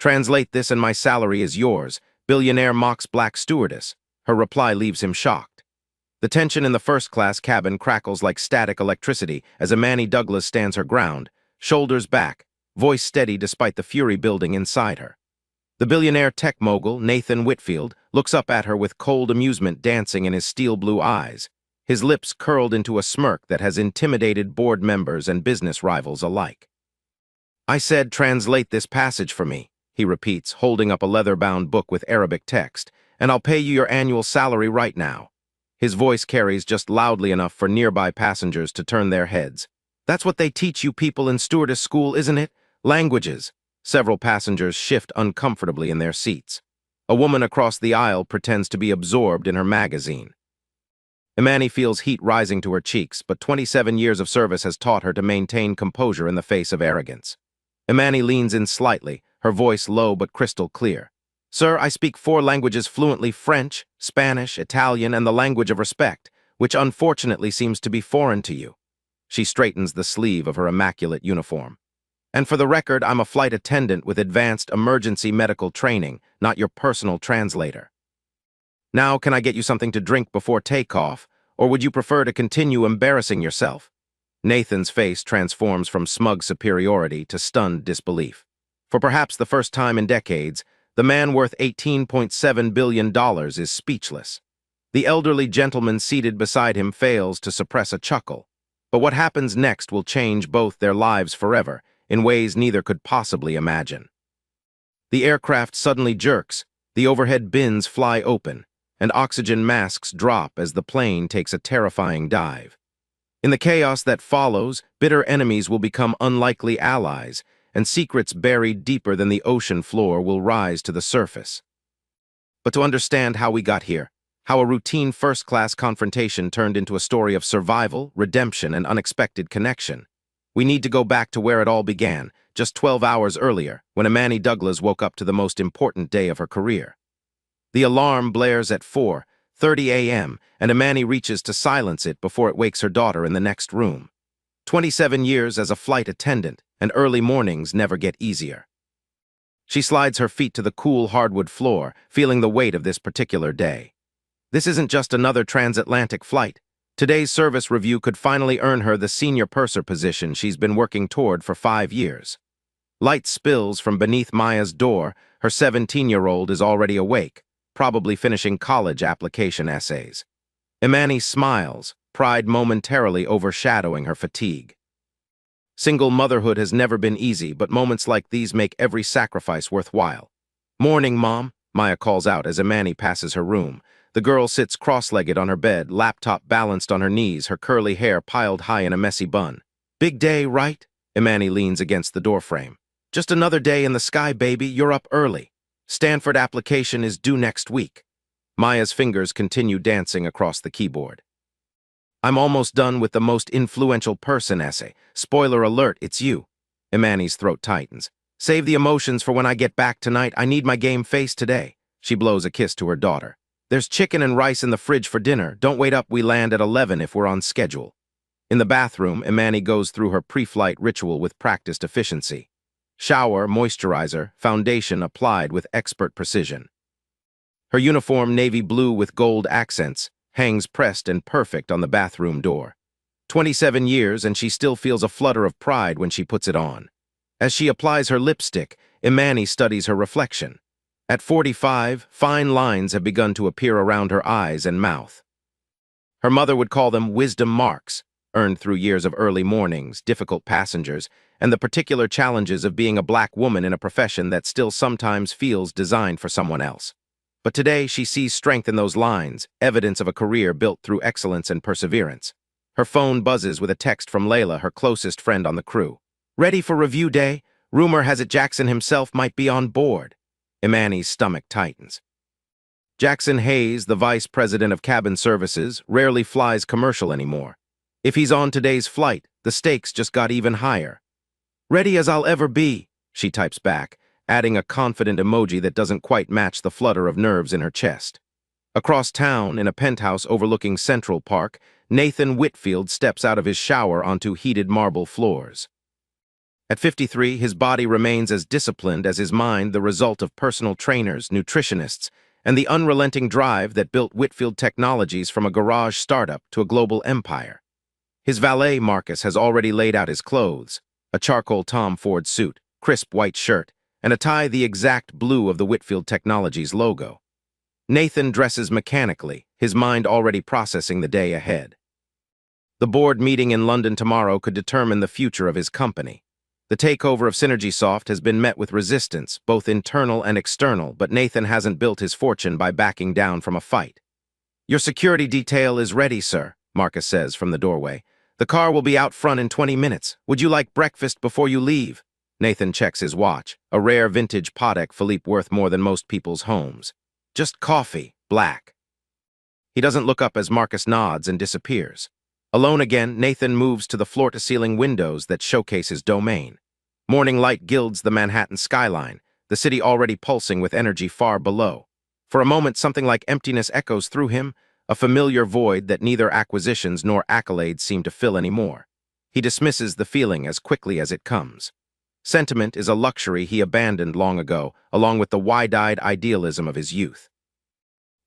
Translate this and my salary is yours. Billionaire mocks black stewardess. Her reply leaves him shocked. The tension in the first-class cabin crackles like static electricity as Amani Douglas stands her ground, shoulders back, voice steady despite the fury building inside her. The billionaire tech mogul, Nathan Whitfield, looks up at her with cold amusement dancing in his steel-blue eyes, his lips curled into a smirk that has intimidated board members and business rivals alike. "I said translate this passage for me," he repeats, holding up a leather-bound book with Arabic text, "and I'll pay you your annual salary right now." His voice carries just loudly enough for nearby passengers to turn their heads. "That's what they teach you people in stewardess school, isn't it? Languages." Several passengers shift uncomfortably in their seats. A woman across the aisle pretends to be absorbed in her magazine. Imani feels heat rising to her cheeks, but 27 years of service has taught her to maintain composure in the face of arrogance. Imani leans in slightly, her voice low but crystal clear. "Sir, I speak 4 languages fluently: French, Spanish, Italian, and the language of respect, which unfortunately seems to be foreign to you." She straightens the sleeve of her immaculate uniform. "And for the record, I'm a flight attendant with advanced emergency medical training, not your personal translator. Now, can I get you something to drink before takeoff, or would you prefer to continue embarrassing yourself?" Nathan's face transforms from smug superiority to stunned disbelief. For perhaps the first time in decades, the man worth $18.7 billion is speechless. The elderly gentleman seated beside him fails to suppress a chuckle. But what happens next will change both their lives forever, in ways neither could possibly imagine. The aircraft suddenly jerks, the overhead bins fly open, and oxygen masks drop as the plane takes a terrifying dive. In the chaos that follows, bitter enemies will become unlikely allies, and secrets buried deeper than the ocean floor will rise to the surface. But to understand how we got here, how a routine first-class confrontation turned into a story of survival, redemption, and unexpected connection, we need to go back to where it all began, just 12 hours earlier, when Imani Douglas woke up to the most important day of her career. The alarm blares at 4:30 a.m., and Imani reaches to silence it before it wakes her daughter in the next room. 27 years as a flight attendant, and early mornings never get easier. She slides her feet to the cool hardwood floor, feeling the weight of this particular day. This isn't just another transatlantic flight. Today's service review could finally earn her the senior purser position she's been working toward for 5 years. Light spills from beneath Maya's door. Her 17-year-old is already awake, probably finishing college application essays. Imani smiles, pride momentarily overshadowing her fatigue. Single motherhood has never been easy, but moments like these make every sacrifice worthwhile. "Morning, Mom," Maya calls out as Imani passes her room. The girl sits cross-legged on her bed, laptop balanced on her knees, her curly hair piled high in a messy bun. "Big day, right?" Imani leans against the doorframe. "Just another day in the sky, baby. You're up early. Stanford application is due next week." Maya's fingers continue dancing across the keyboard. "I'm almost done with the most influential person essay. Spoiler alert, it's you." Imani's throat tightens. "Save the emotions for when I get back tonight. I need my game face today." She blows a kiss to her daughter. "There's chicken and rice in the fridge for dinner. Don't wait up, we land at 11 if we're on schedule." In the bathroom, Imani goes through her pre-flight ritual with practiced efficiency. Shower, moisturizer, foundation applied with expert precision. Her uniform, navy blue with gold accents, hangs pressed and perfect on the bathroom door. 27 years, and she still feels a flutter of pride when she puts it on. As she applies her lipstick, Imani studies her reflection. At 45, fine lines have begun to appear around her eyes and mouth. Her mother would call them wisdom marks, earned through years of early mornings, difficult passengers, and the particular challenges of being a black woman in a profession that still sometimes feels designed for someone else. But today, she sees strength in those lines, evidence of a career built through excellence and perseverance. Her phone buzzes with a text from Layla, her closest friend on the crew. "Ready for review day? Rumor has it Jackson himself might be on board." Imani's stomach tightens. Jackson Hayes, the vice president of cabin services, rarely flies commercial anymore. If he's on today's flight, the stakes just got even higher. "Ready as I'll ever be," she types back, adding a confident emoji that doesn't quite match the flutter of nerves in her chest. Across town, in a penthouse overlooking Central Park, Nathan Whitfield steps out of his shower onto heated marble floors. At 53, his body remains as disciplined as his mind, the result of personal trainers, nutritionists, and the unrelenting drive that built Whitfield Technologies from a garage startup to a global empire. His valet, Marcus, has already laid out his clothes, a charcoal Tom Ford suit, crisp white shirt, and a tie the exact blue of the Whitfield Technologies logo. Nathan dresses mechanically, his mind already processing the day ahead. The board meeting in London tomorrow could determine the future of his company. The takeover of SynergySoft has been met with resistance, both internal and external, but Nathan hasn't built his fortune by backing down from a fight. "Your security detail is ready, sir," Marcus says from the doorway. "The car will be out front in 20 minutes. Would you like breakfast before you leave?" Nathan checks his watch, a rare vintage Patek Philippe worth more than most people's homes. "Just coffee, black." He doesn't look up as Marcus nods and disappears. Alone again, Nathan moves to the floor-to-ceiling windows that showcase his domain. Morning light gilds the Manhattan skyline, the city already pulsing with energy far below. For a moment, something like emptiness echoes through him, a familiar void that neither acquisitions nor accolades seem to fill anymore. He dismisses the feeling as quickly as it comes. Sentiment is a luxury he abandoned long ago, along with the wide-eyed idealism of his youth.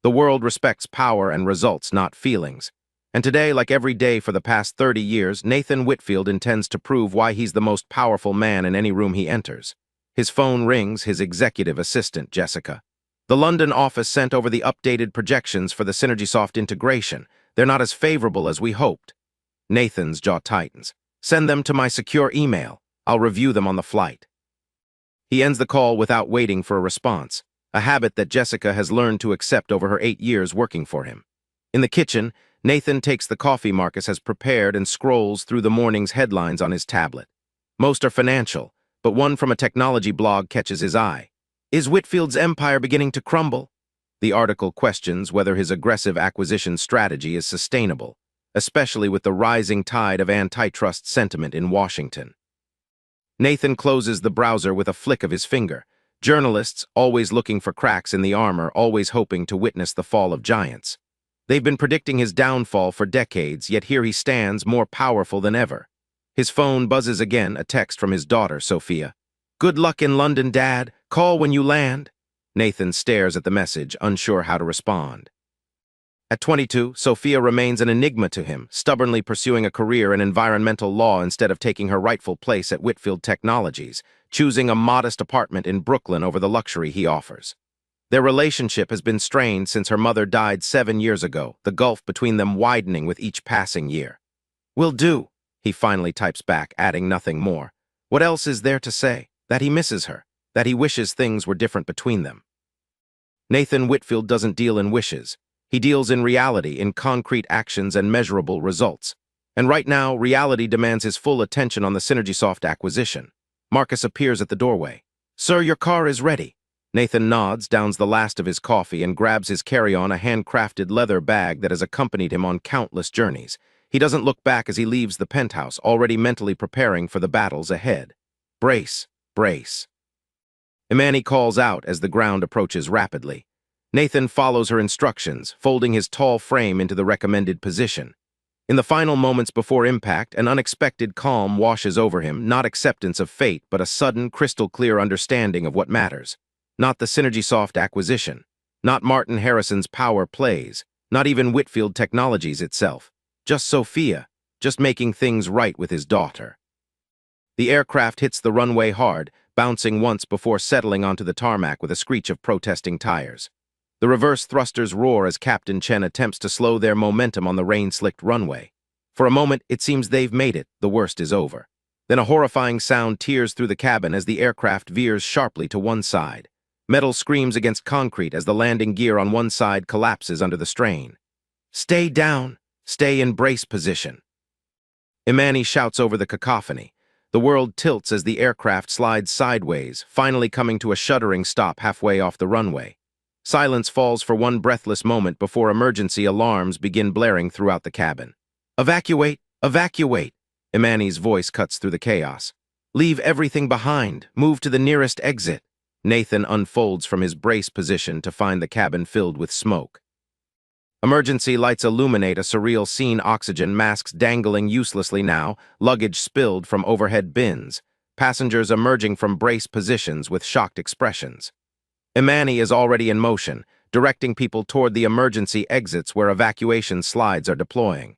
The world respects power and results, not feelings. And today, like every day for the past 30 years, Nathan Whitfield intends to prove why he's the most powerful man in any room he enters. His phone rings, his executive assistant, Jessica. The London office sent over the updated projections for the SynergySoft integration. They're not as favorable as we hoped. Nathan's jaw tightens. "Send them to my secure email. I'll review them on the flight." He ends the call without waiting for a response, a habit that Jessica has learned to accept over her 8 years working for him. In the kitchen, Nathan takes the coffee Marcus has prepared and scrolls through the morning's headlines on his tablet. Most are financial, but one from a technology blog catches his eye. "Is Whitfield's empire beginning to crumble?" The article questions whether his aggressive acquisition strategy is sustainable, especially with the rising tide of antitrust sentiment in Washington. Nathan closes the browser with a flick of his finger. Journalists, always looking for cracks in the armor, always hoping to witness the fall of giants. They've been predicting his downfall for decades, yet here he stands, more powerful than ever. His phone buzzes again, a text from his daughter, Sophia. "Good luck in London, Dad. Call when you land." Nathan stares at the message, unsure how to respond. At 22, Sophia remains an enigma to him, stubbornly pursuing a career in environmental law instead of taking her rightful place at Whitfield Technologies, choosing a modest apartment in Brooklyn over the luxury he offers. Their relationship has been strained since her mother died 7 years ago, the gulf between them widening with each passing year. "Will do," he finally types back, adding nothing more. What else is there to say? That he misses her, that he wishes things were different between them. Nathan Whitfield doesn't deal in wishes. He deals in reality, in concrete actions and measurable results. And right now, reality demands his full attention on the SynergySoft acquisition. Marcus appears at the doorway. "Sir, your car is ready." Nathan nods, downs the last of his coffee, and grabs his carry-on, a handcrafted leather bag that has accompanied him on countless journeys. He doesn't look back as he leaves the penthouse, already mentally preparing for the battles ahead. Brace, brace. Imani calls out as the ground approaches rapidly. Nathan follows her instructions, folding his tall frame into the recommended position. In the final moments before impact, an unexpected calm washes over him, not acceptance of fate, but a sudden, crystal-clear understanding of what matters. Not the SynergySoft acquisition, not Martin Harrison's power plays, not even Whitfield Technologies itself. Just Sophia, just making things right with his daughter. The aircraft hits the runway hard, bouncing once before settling onto the tarmac with a screech of protesting tires. The reverse thrusters roar as Captain Chen attempts to slow their momentum on the rain-slicked runway. For a moment, it seems they've made it, the worst is over. Then a horrifying sound tears through the cabin as the aircraft veers sharply to one side. Metal screams against concrete as the landing gear on one side collapses under the strain. "Stay down, stay in brace position." Imani shouts over the cacophony. The world tilts as the aircraft slides sideways, finally coming to a shuddering stop halfway off the runway. Silence falls for one breathless moment before emergency alarms begin blaring throughout the cabin. "Evacuate! Evacuate!" Imani's voice cuts through the chaos. "Leave everything behind. Move to the nearest exit." Nathan unfolds from his brace position to find the cabin filled with smoke. Emergency lights illuminate a surreal scene, oxygen masks dangling uselessly now, luggage spilled from overhead bins. passengers emerging from brace positions with shocked expressions. Imani is already in motion, directing people toward the emergency exits where evacuation slides are deploying.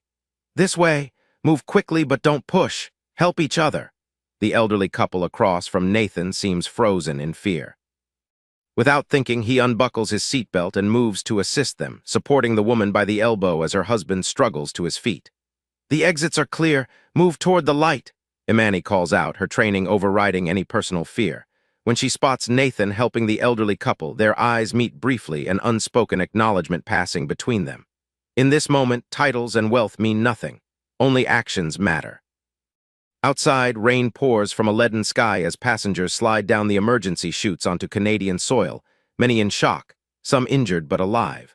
This way, move quickly but don't push. Help each other. The elderly couple across from Nathan seems frozen in fear. Without thinking, he unbuckles his seatbelt and moves to assist them, supporting the woman by the elbow as her husband struggles to his feet. The exits are clear. Move toward the light, Imani calls out, her training overriding any personal fear. When she spots Nathan helping the elderly couple, their eyes meet briefly, an unspoken acknowledgement passing between them. In this moment, titles and wealth mean nothing. Only actions matter. Outside, rain pours from a leaden sky as passengers slide down the emergency chutes onto Canadian soil, many in shock, some injured but alive.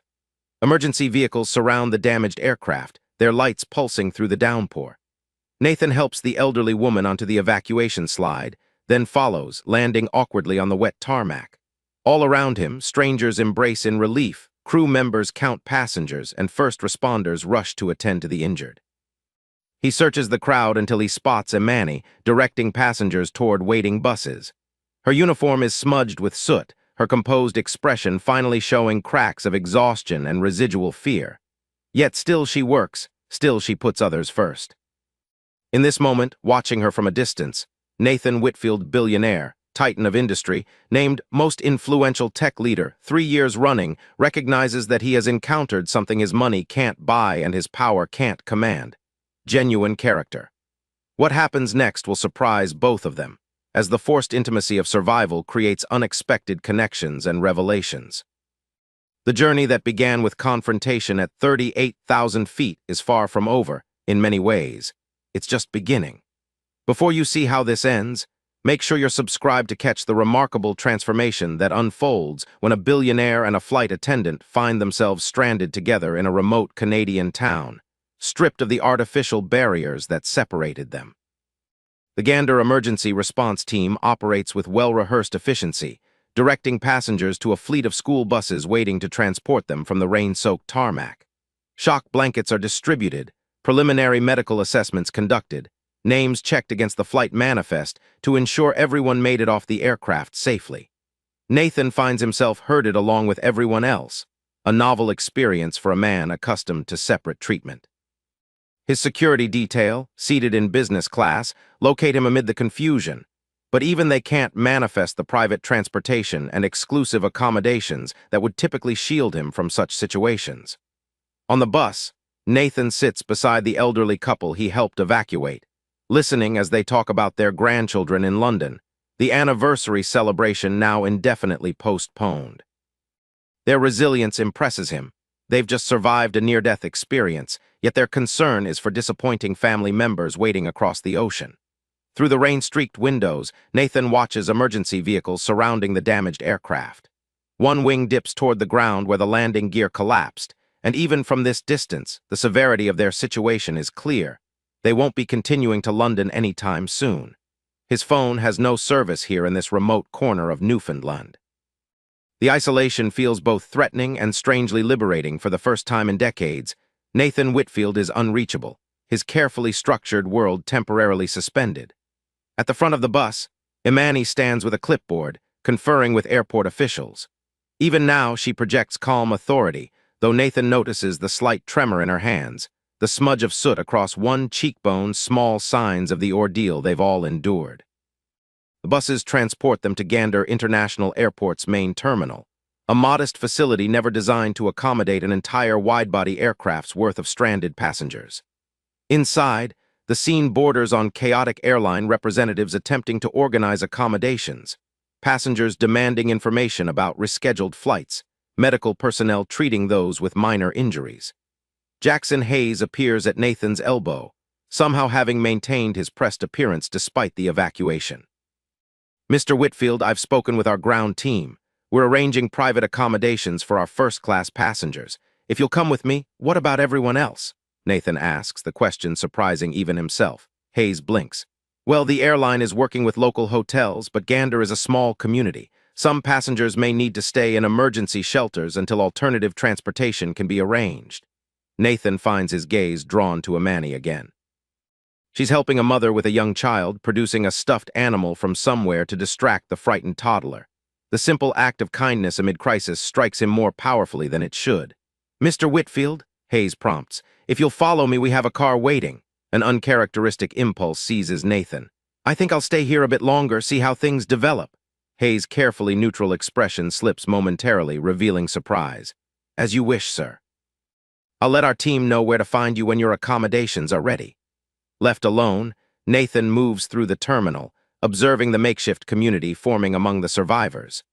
Emergency vehicles surround the damaged aircraft, their lights pulsing through the downpour. Nathan helps the elderly woman onto the evacuation slide, then follows, landing awkwardly on the wet tarmac. All around him, strangers embrace in relief, crew members count passengers, and first responders rush to attend to the injured. He searches the crowd until he spots Imani, directing passengers toward waiting buses. Her uniform is smudged with soot, her composed expression finally showing cracks of exhaustion and residual fear. Yet still she works, still she puts others first. In this moment, watching her from a distance, Nathan Whitfield, billionaire, titan of industry, named most influential tech leader 3 years running, recognizes that he has encountered something his money can't buy and his power can't command. Genuine character. What happens next will surprise both of them, as the forced intimacy of survival creates unexpected connections and revelations. The journey that began with confrontation at 38,000 feet is far from over, in many ways. It's just beginning. Before you see how this ends, make sure you're subscribed to catch the remarkable transformation that unfolds when a billionaire and a flight attendant find themselves stranded together in a remote Canadian town, stripped of the artificial barriers that separated them. The Gander Emergency Response Team operates with well-rehearsed efficiency, directing passengers to a fleet of school buses waiting to transport them from the rain-soaked tarmac. Shock blankets are distributed, preliminary medical assessments conducted, names checked against the flight manifest to ensure everyone made it off the aircraft safely. Nathan finds himself herded along with everyone else, a novel experience for a man accustomed to separate treatment. His security detail, seated in business class, locate him amid the confusion, but even they can't manifest the private transportation and exclusive accommodations that would typically shield him from such situations. On the bus, Nathan sits beside the elderly couple he helped evacuate, listening as they talk about their grandchildren in London, the anniversary celebration now indefinitely postponed. Their resilience impresses him. They've just survived a near-death experience, yet their concern is for disappointing family members waiting across the ocean. Through the rain-streaked windows, Nathan watches emergency vehicles surrounding the damaged aircraft. One wing dips toward the ground where the landing gear collapsed, and even from this distance, the severity of their situation is clear. They won't be continuing to London anytime soon. His phone has no service here in this remote corner of Newfoundland. The isolation feels both threatening and strangely liberating. For the first time in decades, Nathan Whitfield is unreachable, his carefully structured world temporarily suspended. At the front of the bus, Imani stands with a clipboard, conferring with airport officials. Even now, she projects calm authority, though Nathan notices the slight tremor in her hands, the smudge of soot across one cheekbone, small signs of the ordeal they've all endured. The buses transport them to Gander International Airport's main terminal, a modest facility never designed to accommodate an entire wide-body aircraft's worth of stranded passengers. Inside, the scene borders on chaotic airline representatives attempting to organize accommodations, passengers demanding information about rescheduled flights, medical personnel treating those with minor injuries. Jackson Hayes appears at Nathan's elbow, somehow having maintained his pressed appearance despite the evacuation. "Mr. Whitfield, I've spoken with our ground team. We're arranging private accommodations for our first-class passengers. If you'll come with me, what about everyone else?" Nathan asks, the question surprising even himself. Hayes blinks. "Well, the airline is working with local hotels, but Gander is a small community. Some passengers may need to stay in emergency shelters until alternative transportation can be arranged." Nathan finds his gaze drawn to Imani again. She's helping a mother with a young child, producing a stuffed animal from somewhere to distract the frightened toddler. The simple act of kindness amid crisis strikes him more powerfully than it should. "Mr. Whitfield," Hayes prompts, "if you'll follow me, we have a car waiting." An uncharacteristic impulse seizes Nathan. "I think I'll stay here a bit longer, see how things develop." Hayes' carefully neutral expression slips momentarily, revealing surprise. "As you wish, sir. I'll let our team know where to find you when your accommodations are ready." Left alone, Nathan moves through the terminal, observing the makeshift community forming among the survivors.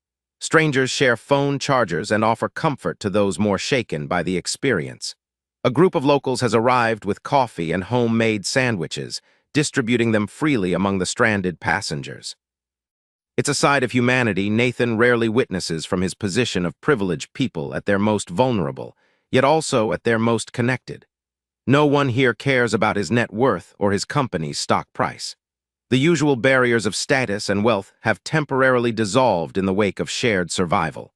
Strangers share phone chargers and offer comfort to those more shaken by the experience. A group of locals has arrived with coffee and homemade sandwiches, distributing them freely among the stranded passengers. It's a side of humanity Nathan rarely witnesses from his position of privileged people at their most vulnerable, yet also at their most connected. No one here cares about his net worth or his company's stock price. The usual barriers of status and wealth have temporarily dissolved in the wake of shared survival.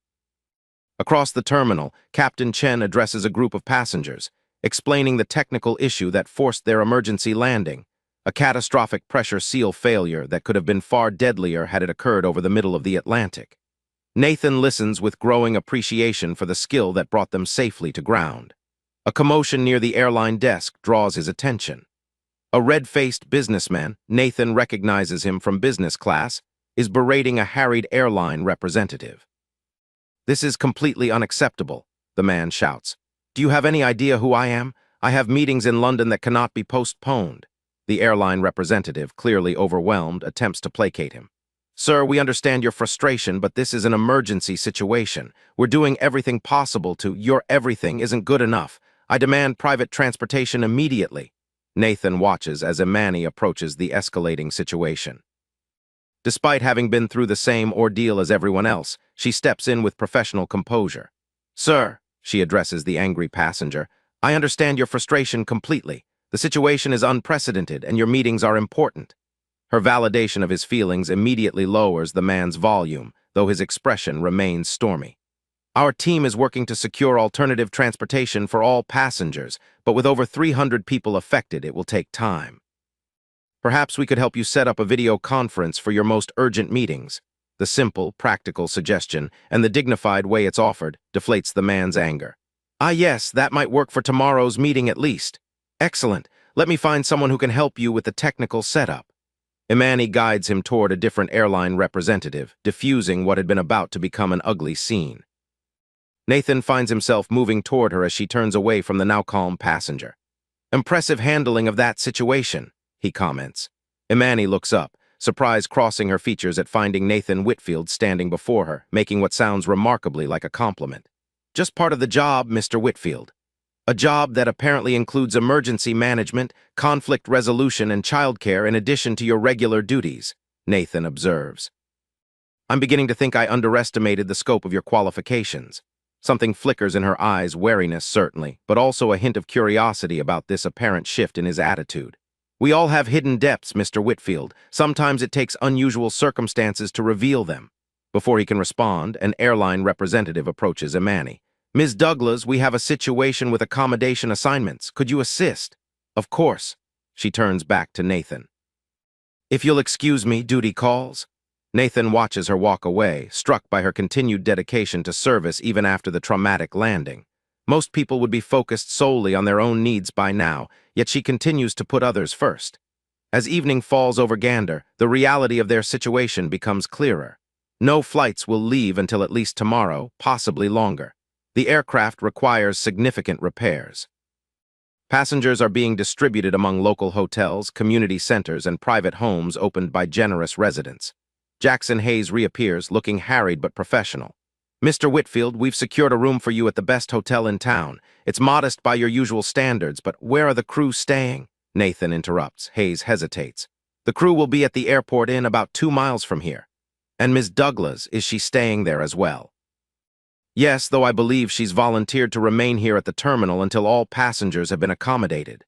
Across the terminal, Captain Chen addresses a group of passengers, explaining the technical issue that forced their emergency landing, a catastrophic pressure seal failure that could have been far deadlier had it occurred over the middle of the Atlantic. Nathan listens with growing appreciation for the skill that brought them safely to ground. A commotion near the airline desk draws his attention. A red-faced businessman, Nathan recognizes him from business class, is berating a harried airline representative. "This is completely unacceptable," the man shouts. "Do you have any idea who I am? I have meetings in London that cannot be postponed." The airline representative, clearly overwhelmed, attempts to placate him. "Sir, we understand your frustration, but this is an emergency situation. We're doing everything possible to— Your everything isn't good enough. I demand private transportation immediately." Nathan watches as Imani approaches the escalating situation. Despite having been through the same ordeal as everyone else, she steps in with professional composure. "Sir," she addresses the angry passenger, "I understand your frustration completely. The situation is unprecedented and your meetings are important." Her validation of his feelings immediately lowers the man's volume, though his expression remains stormy. "Our team is working to secure alternative transportation for all passengers, but with over 300 people affected, it will take time. Perhaps we could help you set up a video conference for your most urgent meetings." The simple, practical suggestion, and the dignified way it's offered, deflates the man's anger. "Ah yes, that might work for tomorrow's meeting at least." "Excellent. Let me find someone who can help you with the technical setup." Imani guides him toward a different airline representative, diffusing what had been about to become an ugly scene. Nathan finds himself moving toward her as she turns away from the now calm passenger. "Impressive handling of that situation," he comments. Imani looks up, surprise crossing her features at finding Nathan Whitfield standing before her, making what sounds remarkably like a compliment. "Just part of the job, Mr. Whitfield. A job that apparently includes emergency management, conflict resolution, and childcare in addition to your regular duties," Nathan observes. "I'm beginning to think I underestimated the scope of your qualifications." Something flickers in her eyes, wariness certainly, but also a hint of curiosity about this apparent shift in his attitude. "We all have hidden depths, Mr. Whitfield. Sometimes it takes unusual circumstances to reveal them." Before he can respond, an airline representative approaches Imani. "Ms. Douglas, we have a situation with accommodation assignments. Could you assist?" "Of course." She turns back to Nathan. "If you'll excuse me, duty calls." Nathan watches her walk away, struck by her continued dedication to service even after the traumatic landing. Most people would be focused solely on their own needs by now, yet she continues to put others first. As evening falls over Gander, the reality of their situation becomes clearer. No flights will leave until at least tomorrow, possibly longer. The aircraft requires significant repairs. Passengers are being distributed among local hotels, community centers, and private homes opened by generous residents. Jackson Hayes reappears, looking harried but professional. "Mr. Whitfield, we've secured a room for you at the best hotel in town. It's modest by your usual standards, but where are the crew staying?" Nathan interrupts. Hayes hesitates. "The crew will be at the airport inn about 2 miles from here." "And Miss Douglas, is she staying there as well?" "Yes, though I believe she's volunteered to remain here at the terminal until all passengers have been accommodated."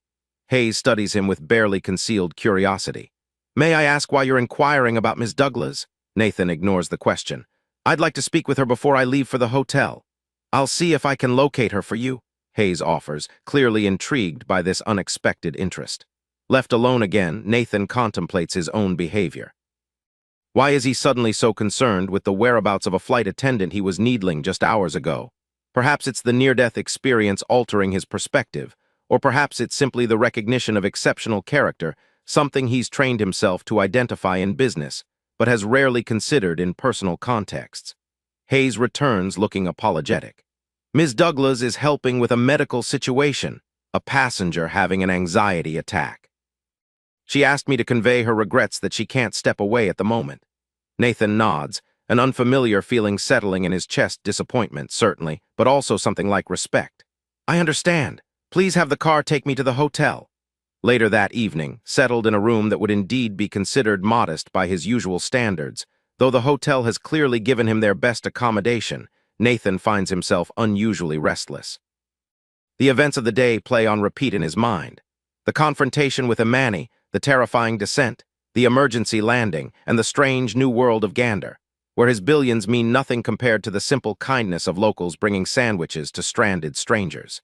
Hayes studies him with barely concealed curiosity. "May I ask why you're inquiring about Miss Douglas?" Nathan ignores the question. "I'd like to speak with her before I leave for the hotel." "I'll see if I can locate her for you," Hayes offers, clearly intrigued by this unexpected interest. Left alone again, Nathan contemplates his own behavior. Why is he suddenly so concerned with the whereabouts of a flight attendant he was needling just hours ago? Perhaps it's the near-death experience altering his perspective, or perhaps it's simply the recognition of exceptional character, something he's trained himself to identify in business, but has rarely considered in personal contexts. Hayes returns looking apologetic. Ms. Douglas is helping with a medical situation, a passenger having an anxiety attack. She asked me to convey her regrets that she can't step away at the moment. Nathan nods, an unfamiliar feeling settling in his chest. Disappointment, certainly, but also something like respect. I understand. Please have the car take me to the hotel. Later that evening, settled in a room that would indeed be considered modest by his usual standards, though the hotel has clearly given him their best accommodation, Nathan finds himself unusually restless. The events of the day play on repeat in his mind. The confrontation with Imani, the terrifying descent, the emergency landing, and the strange new world of Gander, where his billions mean nothing compared to the simple kindness of locals bringing sandwiches to stranded strangers.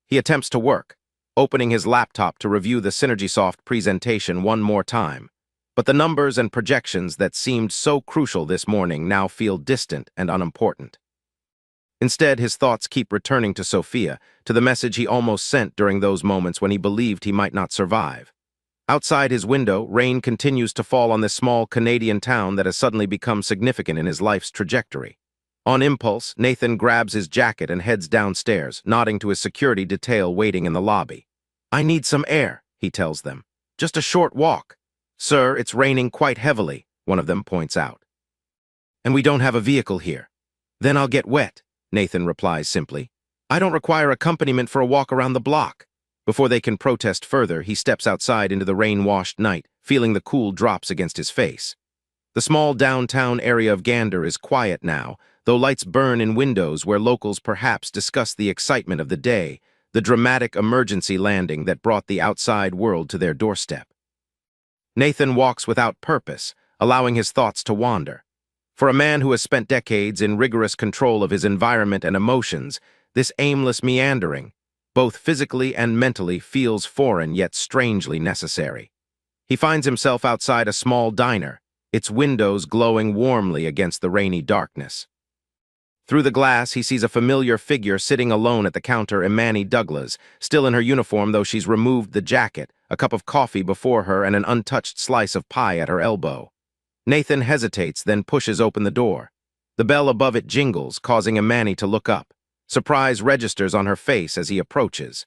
He attempts to work, opening his laptop to review the SynergySoft presentation one more time, but the numbers and projections that seemed so crucial this morning now feel distant and unimportant. Instead, his thoughts keep returning to Sophia, to the message he almost sent during those moments when he believed he might not survive. Outside his window, rain continues to fall on this small Canadian town that has suddenly become significant in his life's trajectory. On impulse, Nathan grabs his jacket and heads downstairs, nodding to his security detail waiting in the lobby. I need some air, he tells them. Just a short walk. Sir, it's raining quite heavily, one of them points out. And we don't have a vehicle here. Then I'll get wet, Nathan replies simply. I don't require accompaniment for a walk around the block. Before they can protest further, he steps outside into the rain-washed night, feeling the cool drops against his face. The small downtown area of Gander is quiet now, though lights burn in windows where locals perhaps discuss the excitement of the day, the dramatic emergency landing that brought the outside world to their doorstep. Nathan walks without purpose, allowing his thoughts to wander. For a man who has spent decades in rigorous control of his environment and emotions, this aimless meandering, both physically and mentally, feels foreign yet strangely necessary. He finds himself outside a small diner, its windows glowing warmly against the rainy darkness. Through the glass, he sees a familiar figure sitting alone at the counter, Imani Douglas, still in her uniform though she's removed the jacket, a cup of coffee before her and an untouched slice of pie at her elbow. Nathan hesitates, then pushes open the door. The bell above it jingles, causing Imani to look up. Surprise registers on her face as he approaches.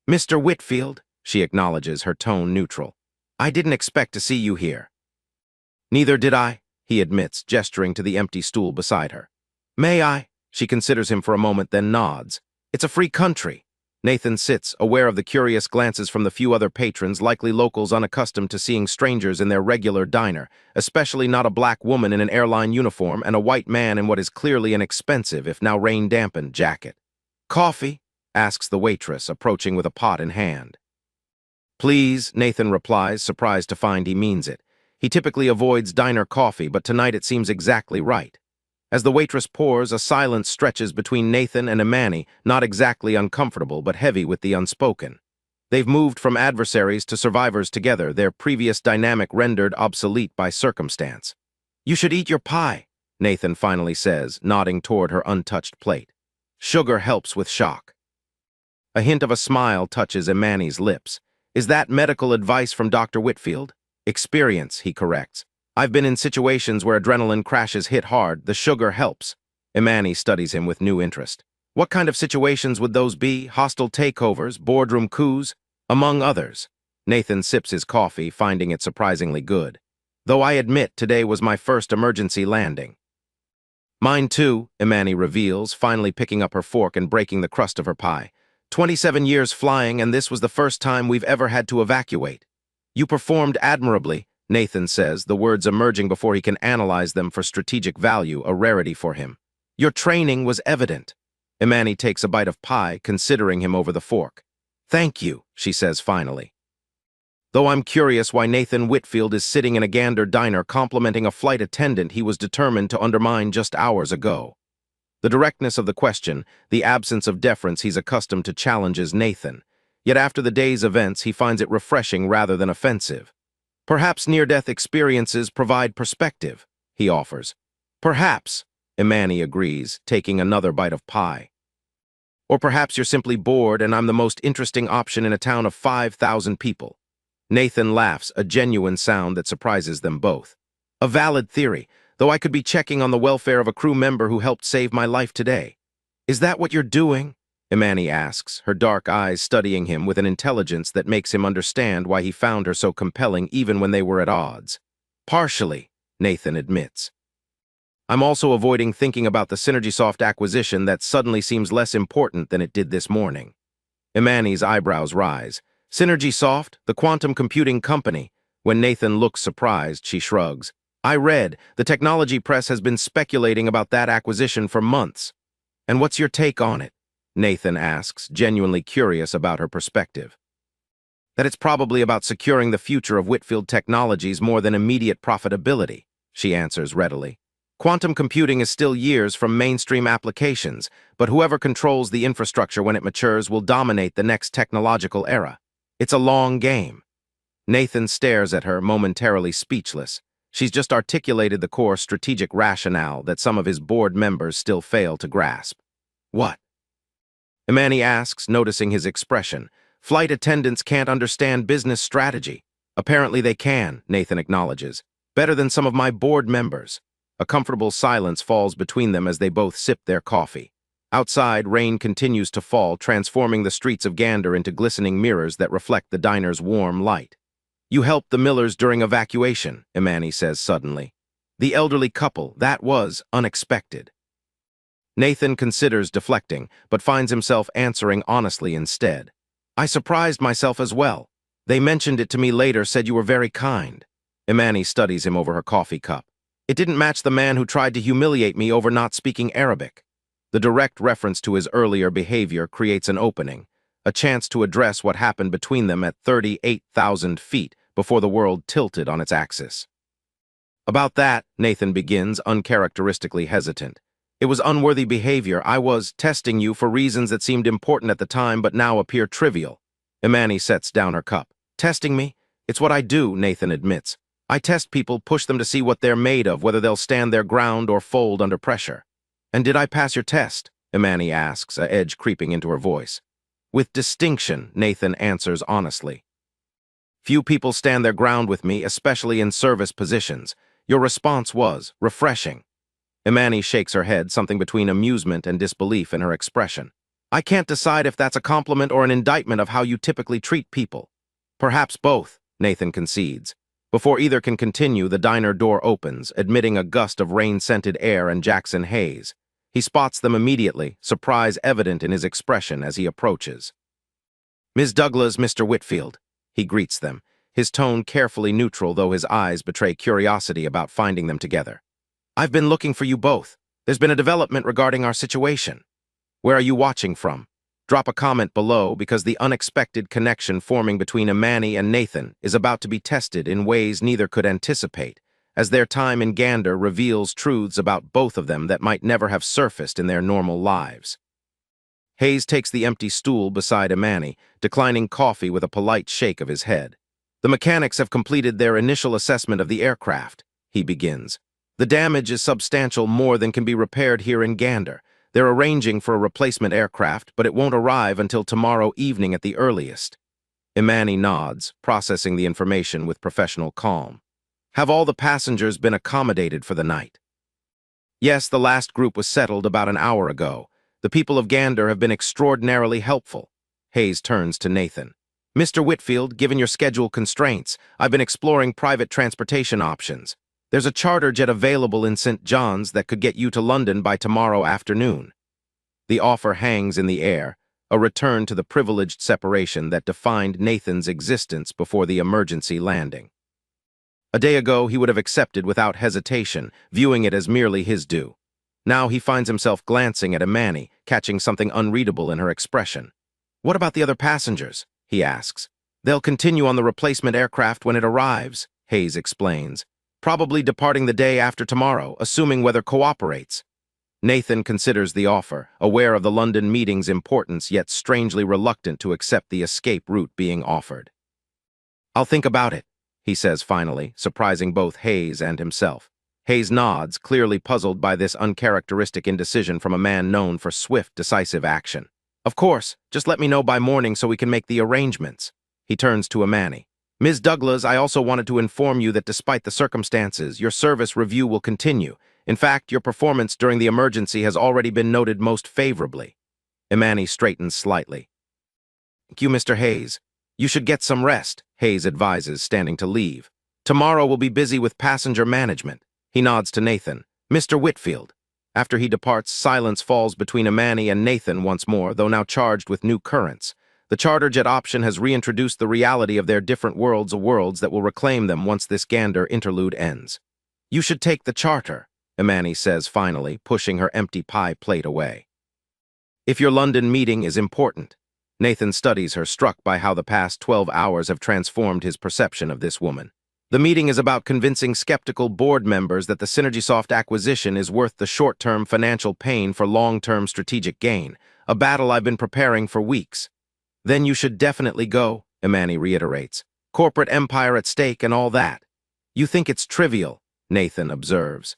Mr. Whitfield, she acknowledges, her tone neutral. I didn't expect to see you here. Neither did I, he admits, gesturing to the empty stool beside her. May I? She considers him for a moment, then nods. It's a free country. Nathan sits, aware of the curious glances from the few other patrons, likely locals unaccustomed to seeing strangers in their regular diner, especially not a black woman in an airline uniform and a white man in what is clearly an expensive, if now rain-dampened, jacket. Coffee? Asks the waitress, approaching with a pot in hand. Please, Nathan replies, surprised to find he means it. He typically avoids diner coffee, but tonight it seems exactly right. As the waitress pours, a silence stretches between Nathan and Imani, not exactly uncomfortable, but heavy with the unspoken. They've moved from adversaries to survivors together, their previous dynamic rendered obsolete by circumstance. You should eat your pie, Nathan finally says, nodding toward her untouched plate. Sugar helps with shock. A hint of a smile touches Imani's lips. Is that medical advice from Dr. Whitfield? Experience, he corrects. I've been in situations where adrenaline crashes hit hard. The sugar helps. Imani studies him with new interest. What kind of situations would those be? Hostile takeovers, boardroom coups? Among others. Nathan sips his coffee, finding it surprisingly good. Though I admit today was my first emergency landing. Mine too, Imani reveals, finally picking up her fork and breaking the crust of her pie. 27 years flying, and this was the first time we've ever had to evacuate. You performed admirably, Nathan says, the words emerging before he can analyze them for strategic value, a rarity for him. Your training was evident. Imani takes a bite of pie, considering him over the fork. Thank you, she says finally. Though I'm curious why Nathan Whitfield is sitting in a Gander diner complimenting a flight attendant he was determined to undermine just hours ago. The directness of the question, the absence of deference he's accustomed to, challenges Nathan. Yet after the day's events, he finds it refreshing rather than offensive. Perhaps near-death experiences provide perspective, he offers. Perhaps, Imani agrees, taking another bite of pie. Or perhaps you're simply bored and I'm the most interesting option in a town of 5,000 people. Nathan laughs, a genuine sound that surprises them both. A valid theory, though I could be checking on the welfare of a crew member who helped save my life today. Is that what you're doing? Imani asks, her dark eyes studying him with an intelligence that makes him understand why he found her so compelling even when they were at odds. Partially, Nathan admits. I'm also avoiding thinking about the SynergySoft acquisition that suddenly seems less important than it did this morning. Imani's eyebrows rise. SynergySoft, the quantum computing company. When Nathan looks surprised, she shrugs. I read, the technology press has been speculating about that acquisition for months. And what's your take on it? Nathan asks, genuinely curious about her perspective. That it's probably about securing the future of Whitfield Technologies more than immediate profitability, she answers readily. Quantum computing is still years from mainstream applications, but whoever controls the infrastructure when it matures will dominate the next technological era. It's a long game. Nathan stares at her, momentarily speechless. She's just articulated the core strategic rationale that some of his board members still fail to grasp. What? Imani asks, noticing his expression. Flight attendants can't understand business strategy. Apparently they can, Nathan acknowledges. Better than some of my board members. A comfortable silence falls between them as they both sip their coffee. Outside, rain continues to fall, transforming the streets of Gander into glistening mirrors that reflect the diner's warm light. You helped the Millers during evacuation, Imani says suddenly. The elderly couple, that was unexpected. Nathan considers deflecting, but finds himself answering honestly instead. I surprised myself as well. They mentioned it to me later, said you were very kind. Imani studies him over her coffee cup. It didn't match the man who tried to humiliate me over not speaking Arabic. The direct reference to his earlier behavior creates an opening, a chance to address what happened between them at 38,000 feet before the world tilted on its axis. About that, Nathan begins, uncharacteristically hesitant. It was unworthy behavior. I was testing you for reasons that seemed important at the time but now appear trivial. Imani sets down her cup. Testing me? It's what I do, Nathan admits. I test people, push them to see what they're made of, whether they'll stand their ground or fold under pressure. And did I pass your test? Imani asks, a edge creeping into her voice. With distinction, Nathan answers honestly. Few people stand their ground with me, especially in service positions. Your response was refreshing. Imani shakes her head, something between amusement and disbelief in her expression. I can't decide if that's a compliment or an indictment of how you typically treat people. Perhaps both, Nathan concedes. Before either can continue, the diner door opens, admitting a gust of rain-scented air and Jackson Hayes. He spots them immediately, surprise evident in his expression as he approaches. Ms. Douglas, Mr. Whitfield. He greets them, his tone carefully neutral, though his eyes betray curiosity about finding them together. I've been looking for you both. There's been a development regarding our situation. Where are you watching from? Drop a comment below because the unexpected connection forming between Imani and Nathan is about to be tested in ways neither could anticipate, as their time in Gander reveals truths about both of them that might never have surfaced in their normal lives. Hayes takes the empty stool beside Imani, declining coffee with a polite shake of his head. The mechanics have completed their initial assessment of the aircraft, he begins. The damage is substantial, more than can be repaired here in Gander. They're arranging for a replacement aircraft, but it won't arrive until tomorrow evening at the earliest. Imani nods, processing the information with professional calm. Have all the passengers been accommodated for the night? Yes, the last group was settled about an hour ago. The people of Gander have been extraordinarily helpful. Hayes turns to Nathan. Mr. Whitfield, given your schedule constraints, I've been exploring private transportation options. There's a charter jet available in St. John's that could get you to London by tomorrow afternoon. The offer hangs in the air, a return to the privileged separation that defined Nathan's existence before the emergency landing. A day ago, he would have accepted without hesitation, viewing it as merely his due. Now he finds himself glancing at Imani, catching something unreadable in her expression. What about the other passengers? He asks. They'll continue on the replacement aircraft when it arrives, Hayes explains. Probably departing the day after tomorrow, assuming weather cooperates. Nathan considers the offer, aware of the London meeting's importance yet strangely reluctant to accept the escape route being offered. "I'll think about it," he says finally, surprising both Hayes and himself. Hayes nods, clearly puzzled by this uncharacteristic indecision from a man known for swift, decisive action. "Of course, just let me know by morning so we can make the arrangements." He turns to Amani. "Ms. Douglas, I also wanted to inform you that despite the circumstances, your service review will continue. In fact, your performance during the emergency has already been noted most favorably." Amani straightens slightly. "Thank you, Mr. Hayes. You should get some rest," Hayes advises, standing to leave. "Tomorrow we'll be busy with passenger management." He nods to Nathan. "Mr. Whitfield." After he departs, silence falls between Amani and Nathan once more, though now charged with new currents. The charter jet option has reintroduced the reality of their different worlds that will reclaim them once this gander interlude ends. "You should take the charter," Amani says finally, pushing her empty pie plate away. "If your London meeting is important." Nathan studies her, struck by how the past 12 hours have transformed his perception of this woman. The meeting is about convincing skeptical board members that the SynergySoft acquisition is worth the short-term financial pain for long-term strategic gain, a battle I've been preparing for weeks. "Then you should definitely go," Amani reiterates. "Corporate empire at stake and all that." "You think it's trivial," Nathan observes.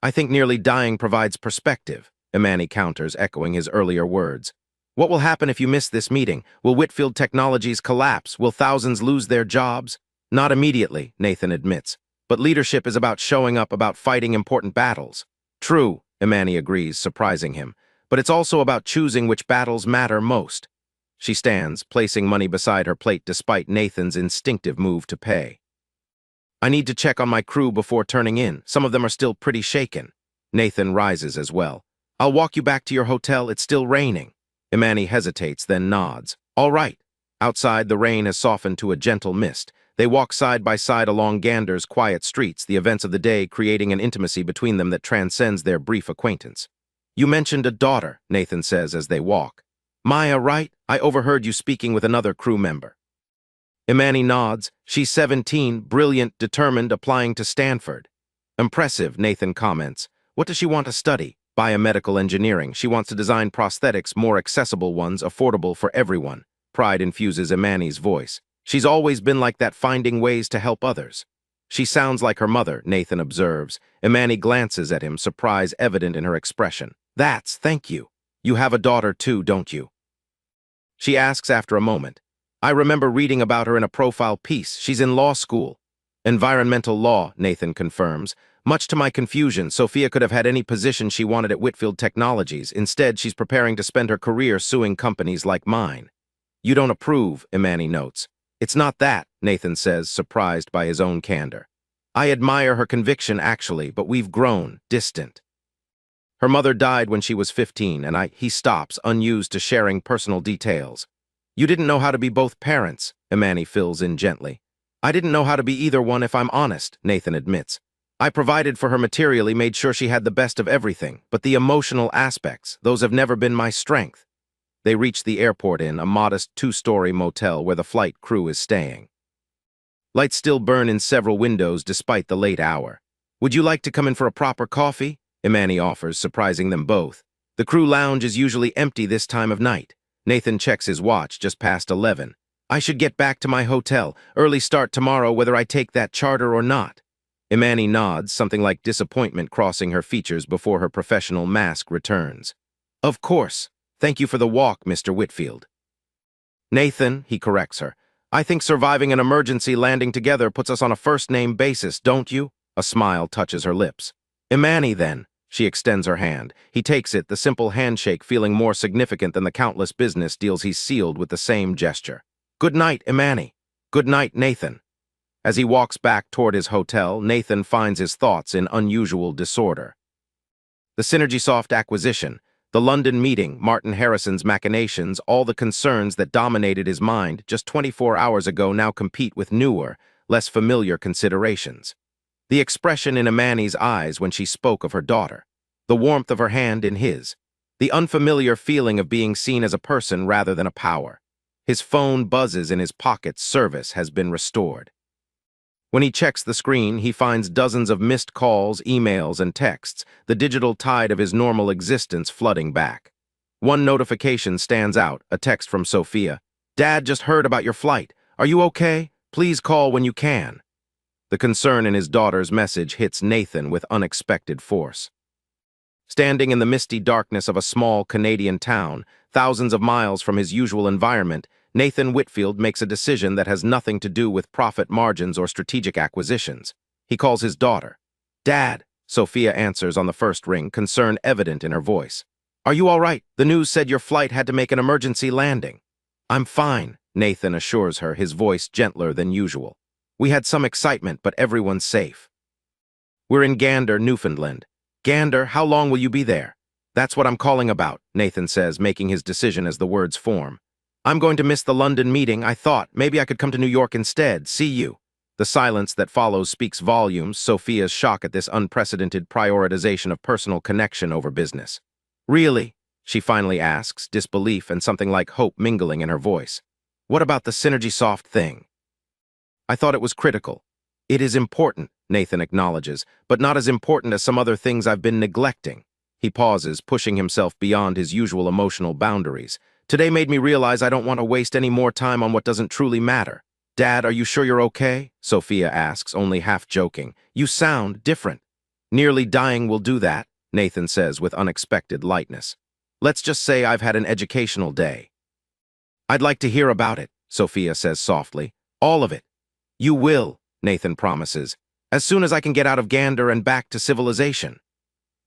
"I think nearly dying provides perspective," Amani counters, echoing his earlier words. "What will happen if you miss this meeting? Will Whitfield Technologies collapse? Will thousands lose their jobs?" "Not immediately," Nathan admits. "But leadership is about showing up, about fighting important battles." "True," Amani agrees, surprising him. "But it's also about choosing which battles matter most." She stands, placing money beside her plate despite Nathan's instinctive move to pay. "I need to check on my crew before turning in. Some of them are still pretty shaken." Nathan rises as well. "I'll walk you back to your hotel. It's still raining." Imani hesitates, then nods. "All right." Outside, the rain has softened to a gentle mist. They walk side by side along Gander's quiet streets, the events of the day creating an intimacy between them that transcends their brief acquaintance. "You mentioned a daughter," Nathan says as they walk. "Maya, right? I overheard you speaking with another crew member." Imani nods. "She's 17, brilliant, determined, applying to Stanford." "Impressive," Nathan comments. "What does she want to study?" "Biomedical engineering. She wants to design prosthetics, more accessible ones, affordable for everyone." Pride infuses Imani's voice. "She's always been like that, finding ways to help others." "She sounds like her mother," Nathan observes. Imani glances at him, surprise evident in her expression. Thank you. You have a daughter too, don't you?" She asks after a moment. "I remember reading about her in a profile piece. She's in law school." "Environmental law," Nathan confirms. "Much to my confusion, Sophia could have had any position she wanted at Whitfield Technologies. Instead, she's preparing to spend her career suing companies like mine." "You don't approve," Imani notes. "It's not that," Nathan says, surprised by his own candor. "I admire her conviction, actually, but we've grown distant. Her mother died when she was 15, and he stops, unused to sharing personal details. "You didn't know how to be both parents," Imani fills in gently. "I didn't know how to be either one, if I'm honest," Nathan admits. "I provided for her materially, made sure she had the best of everything, but the emotional aspects, those have never been my strength." They reach the airport inn, a modest two-story motel where the flight crew is staying. Lights still burn in several windows despite the late hour. "Would you like to come in for a proper coffee?" Imani offers, surprising them both. The crew lounge is usually empty this time of night. Nathan checks his watch, just past 11. "I should get back to my hotel. Early start tomorrow, whether I take that charter or not." Imani nods, something like disappointment crossing her features before her professional mask returns. "Of course. Thank you for the walk, Mr. Whitfield." "Nathan," he corrects her. "I think surviving an emergency landing together puts us on a first-name basis, don't you?" A smile touches her lips. "Imani, then." She extends her hand. He takes it, the simple handshake feeling more significant than the countless business deals he's sealed with the same gesture. "Good night, Imani." "Good night, Nathan." As he walks back toward his hotel, Nathan finds his thoughts in unusual disorder. The SynergySoft acquisition, the London meeting, Martin Harrison's machinations, all the concerns that dominated his mind just 24 hours ago now compete with newer, less familiar considerations. The expression in Imani's eyes when she spoke of her daughter, the warmth of her hand in his, the unfamiliar feeling of being seen as a person rather than a power. His phone buzzes in his pocket. Service has been restored. When he checks the screen, he finds dozens of missed calls, emails, and texts, the digital tide of his normal existence flooding back. One notification stands out, a text from Sophia. "Dad just heard about your flight. Are you okay? Please call when you can." The concern in his daughter's message hits Nathan with unexpected force. Standing in the misty darkness of a small Canadian town, thousands of miles from his usual environment, Nathan Whitfield makes a decision that has nothing to do with profit margins or strategic acquisitions. He calls his daughter. "Dad," Sophia answers on the first ring, concern evident in her voice. "Are you all right? The news said your flight had to make an emergency landing." "I'm fine," Nathan assures her, his voice gentler than usual. "We had some excitement, but everyone's safe." "We're in Gander, Newfoundland." "Gander, how long will you be there?" "That's what I'm calling about," Nathan says, making his decision as the words form. "I'm going to miss the London meeting. I thought maybe I could come to New York instead. See you." The silence that follows speaks volumes, Sophia's shock at this unprecedented prioritization of personal connection over business. "Really?" she finally asks, disbelief and something like hope mingling in her voice. "What about the SynergySoft thing?" "I thought it was critical." "It is important," Nathan acknowledges, "but not as important as some other things I've been neglecting." He pauses, pushing himself beyond his usual emotional boundaries. "Today made me realize I don't want to waste any more time on what doesn't truly matter." "Dad, are you sure you're okay?" Sophia asks, only half joking. "You sound different." "Nearly dying will do that," Nathan says with unexpected lightness. "Let's just say I've had an educational day." "I'd like to hear about it," Sophia says softly. "All of it." "You will," Nathan promises, "as soon as I can get out of Gander and back to civilization."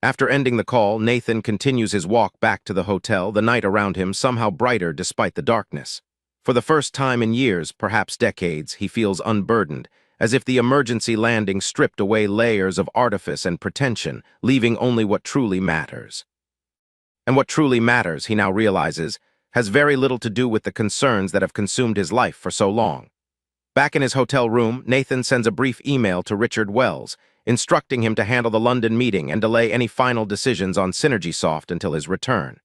After ending the call, Nathan continues his walk back to the hotel, the night around him somehow brighter despite the darkness. For the first time in years, perhaps decades, he feels unburdened, as if the emergency landing stripped away layers of artifice and pretension, leaving only what truly matters. And what truly matters, he now realizes, has very little to do with the concerns that have consumed his life for so long. Back in his hotel room, Nathan sends a brief email to Richard Wells, instructing him to handle the London meeting and delay any final decisions on SynergySoft until his return.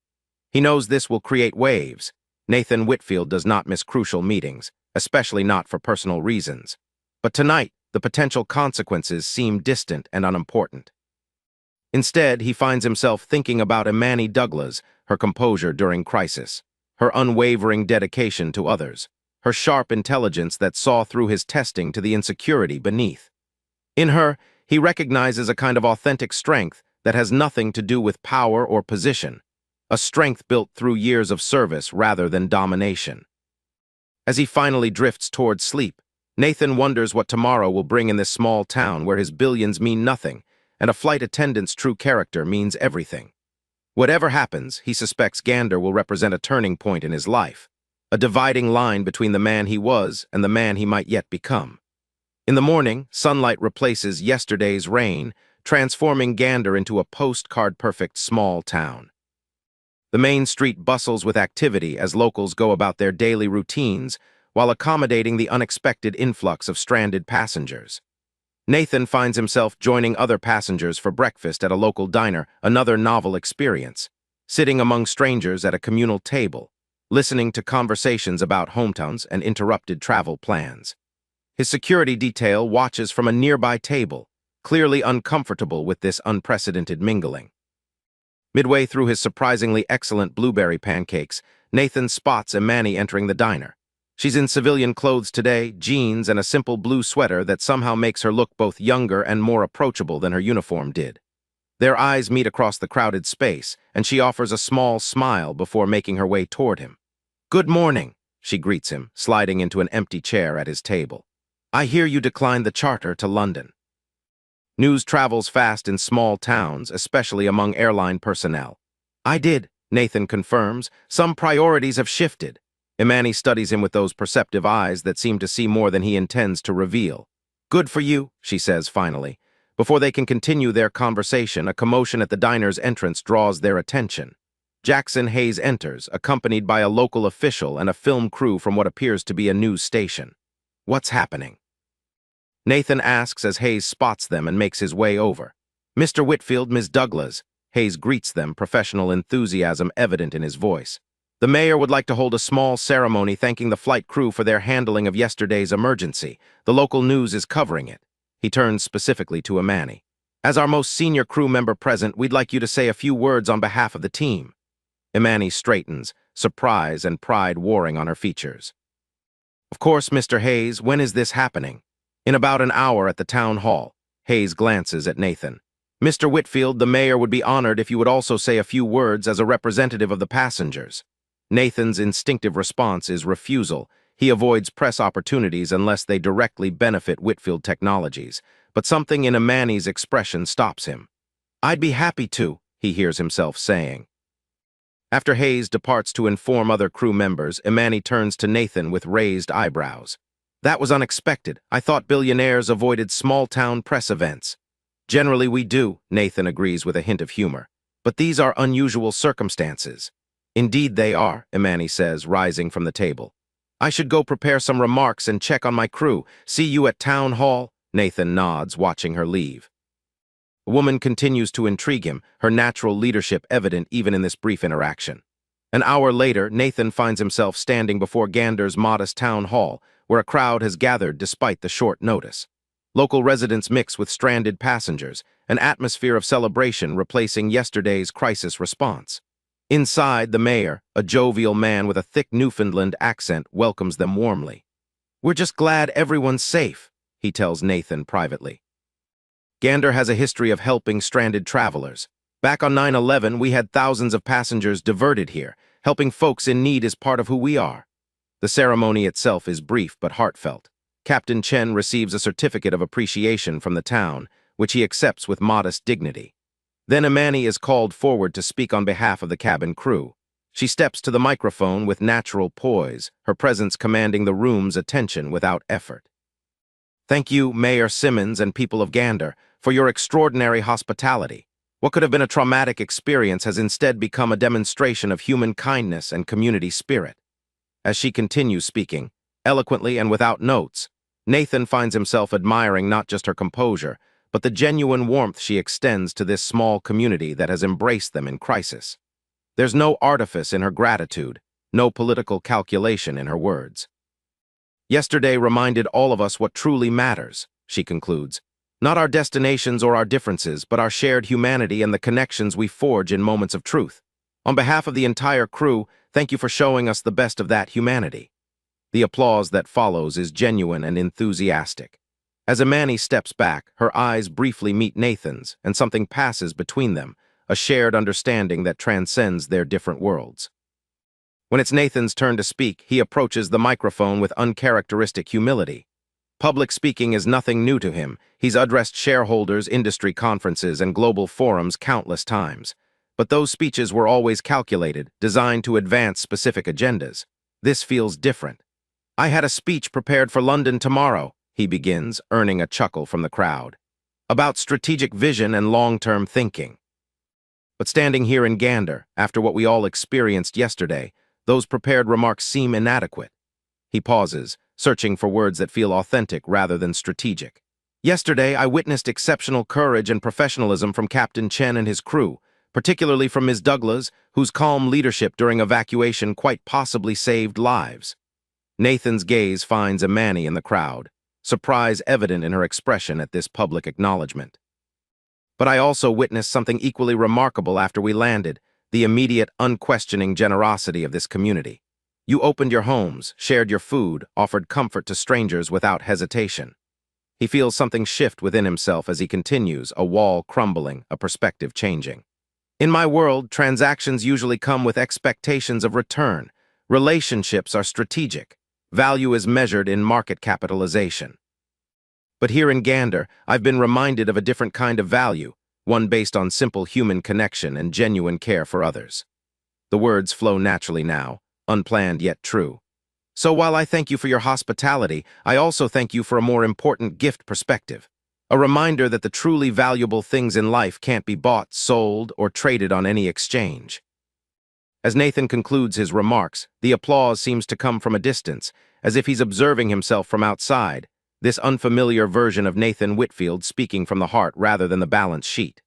He knows this will create waves. Nathan Whitfield does not miss crucial meetings, especially not for personal reasons. But tonight, the potential consequences seem distant and unimportant. Instead, he finds himself thinking about Imani Douglas, her composure during crisis, her unwavering dedication to others, her sharp intelligence that saw through his testing to the insecurity beneath. In her, he recognizes a kind of authentic strength that has nothing to do with power or position, a strength built through years of service rather than domination. As he finally drifts towards sleep, Nathan wonders what tomorrow will bring in this small town where his billions mean nothing, and a flight attendant's true character means everything. Whatever happens, he suspects Gander will represent a turning point in his life, a dividing line between the man he was and the man he might yet become. In the morning, sunlight replaces yesterday's rain, transforming Gander into a postcard-perfect small town. The main street bustles with activity as locals go about their daily routines while accommodating the unexpected influx of stranded passengers. Nathan finds himself joining other passengers for breakfast at a local diner, another novel experience, sitting among strangers at a communal table, listening to conversations about hometowns and interrupted travel plans. His security detail watches from a nearby table, clearly uncomfortable with this unprecedented mingling. Midway through his surprisingly excellent blueberry pancakes, Nathan spots Imani entering the diner. She's in civilian clothes today, jeans and a simple blue sweater that somehow makes her look both younger and more approachable than her uniform did. Their eyes meet across the crowded space, and she offers a small smile before making her way toward him. "Good morning," she greets him, sliding into an empty chair at his table. "I hear you declined the charter to London." News travels fast in small towns, especially among airline personnel. "I did," Nathan confirms. "Some priorities have shifted." Imani studies him with those perceptive eyes that seem to see more than he intends to reveal. "Good for you," she says finally. Before they can continue their conversation, a commotion at the diner's entrance draws their attention. Jackson Hayes enters, accompanied by a local official and a film crew from what appears to be a news station. "What's happening?" Nathan asks as Hayes spots them and makes his way over. "Mr. Whitfield, Ms. Douglas." Hayes greets them, professional enthusiasm evident in his voice. The mayor would like to hold a small ceremony thanking the flight crew for their handling of yesterday's emergency. The local news is covering it. He turns specifically to Imani. As our most senior crew member present, we'd like you to say a few words on behalf of the team. Imani straightens, surprise and pride warring on her features. Of course, Mr. Hayes, when is this happening? In about an hour at the town hall. Hayes glances at Nathan. Mr. Whitfield, the mayor would be honored if you would also say a few words as a representative of the passengers. Nathan's instinctive response is refusal. He avoids press opportunities unless they directly benefit Whitfield Technologies, but something in Imani's expression stops him. I'd be happy to, he hears himself saying. After Hayes departs to inform other crew members, Imani turns to Nathan with raised eyebrows. That was unexpected. I thought billionaires avoided small-town press events. Generally we do, Nathan agrees with a hint of humor. But these are unusual circumstances. Indeed they are, Imani says, rising from the table. I should go prepare some remarks and check on my crew. See you at town hall? Nathan nods, watching her leave. The woman continues to intrigue him, her natural leadership evident even in this brief interaction. An hour later, Nathan finds himself standing before Gander's modest town hall, where a crowd has gathered despite the short notice. Local residents mix with stranded passengers, an atmosphere of celebration replacing yesterday's crisis response. Inside, the mayor, a jovial man with a thick Newfoundland accent, welcomes them warmly. We're just glad everyone's safe, he tells Nathan privately. Gander has a history of helping stranded travelers. Back on 9/11, we had thousands of passengers diverted here. Helping folks in need is part of who we are. The ceremony itself is brief but heartfelt. Captain Chen receives a certificate of appreciation from the town, which he accepts with modest dignity. Then Imani is called forward to speak on behalf of the cabin crew. She steps to the microphone with natural poise, her presence commanding the room's attention without effort. Thank you, Mayor Simmons and people of Gander, for your extraordinary hospitality. What could have been a traumatic experience has instead become a demonstration of human kindness and community spirit. As she continues speaking, eloquently and without notes, Nathan finds himself admiring not just her composure, but the genuine warmth she extends to this small community that has embraced them in crisis. There's no artifice in her gratitude, no political calculation in her words. Yesterday reminded all of us what truly matters, she concludes. Not our destinations or our differences, but our shared humanity and the connections we forge in moments of truth. On behalf of the entire crew, thank you for showing us the best of that humanity. The applause that follows is genuine and enthusiastic. As Imani steps back, her eyes briefly meet Nathan's, and something passes between them, a shared understanding that transcends their different worlds. When it's Nathan's turn to speak, he approaches the microphone with uncharacteristic humility. Public speaking is nothing new to him. He's addressed shareholders, industry conferences, and global forums countless times. But those speeches were always calculated, designed to advance specific agendas. This feels different. I had a speech prepared for London tomorrow, he begins, earning a chuckle from the crowd, about strategic vision and long-term thinking. But standing here in Gander, after what we all experienced yesterday, those prepared remarks seem inadequate. He pauses, searching for words that feel authentic rather than strategic. Yesterday, I witnessed exceptional courage and professionalism from Captain Chen and his crew, particularly from Ms. Douglas, whose calm leadership during evacuation quite possibly saved lives. Nathan's gaze finds Imani in the crowd, surprise evident in her expression at this public acknowledgement. But I also witnessed something equally remarkable after we landed, the immediate, unquestioning generosity of this community. You opened your homes, shared your food, offered comfort to strangers without hesitation. He feels something shift within himself as he continues, a wall crumbling, a perspective changing. In my world, transactions usually come with expectations of return. Relationships are strategic. Value is measured in market capitalization. But here in Gander, I've been reminded of a different kind of value, one based on simple human connection and genuine care for others. The words flow naturally now, unplanned yet true. So while I thank you for your hospitality, I also thank you for a more important gift perspective. A reminder that the truly valuable things in life can't be bought, sold, or traded on any exchange. As Nathan concludes his remarks, the applause seems to come from a distance, as if he's observing himself from outside, this unfamiliar version of Nathan Whitfield speaking from the heart rather than the balance sheet.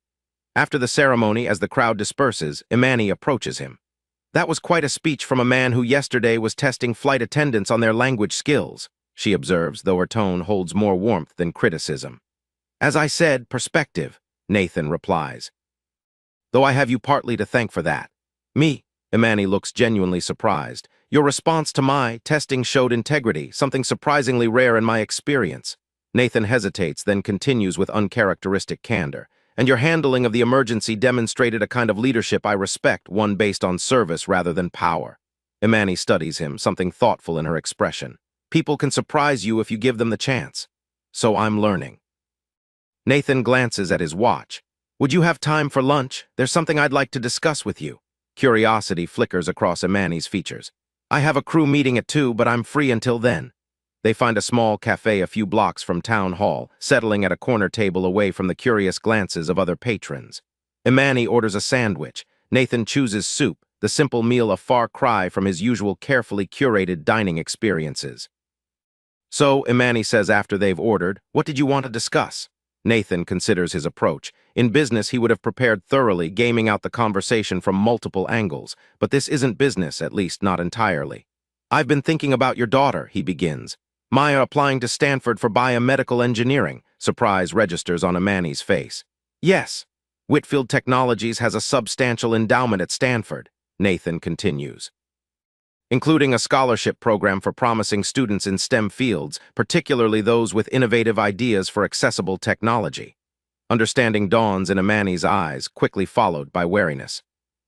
After the ceremony, as the crowd disperses, Imani approaches him. That was quite a speech from a man who yesterday was testing flight attendants on their language skills, she observes, though her tone holds more warmth than criticism. As I said, perspective, Nathan replies. Though I have you partly to thank for that. Me? Imani looks genuinely surprised. Your response to my testing showed integrity, something surprisingly rare in my experience. Nathan hesitates, then continues with uncharacteristic candor. And your handling of the emergency demonstrated a kind of leadership I respect, one based on service rather than power. Imani studies him, something thoughtful in her expression. People can surprise you if you give them the chance. So I'm learning. Nathan glances at his watch. Would you have time for lunch? There's something I'd like to discuss with you. Curiosity flickers across Imani's features. I have a crew meeting at 2, but I'm free until then. They find a small cafe a few blocks from Town Hall, settling at a corner table away from the curious glances of other patrons. Imani orders a sandwich. Nathan chooses soup, the simple meal a far cry from his usual carefully curated dining experiences. So, Imani says after they've ordered, what did you want to discuss? Nathan considers his approach. In business, he would have prepared thoroughly, gaming out the conversation from multiple angles, but this isn't business, at least not entirely. I've been thinking about your daughter, he begins. Maya applying to Stanford for biomedical engineering. Surprise registers on Imani's face. Yes, Whitfield Technologies has a substantial endowment at Stanford, Nathan continues, including a scholarship program for promising students in STEM fields, particularly those with innovative ideas for accessible technology. Understanding dawns in Imani's eyes, quickly followed by wariness.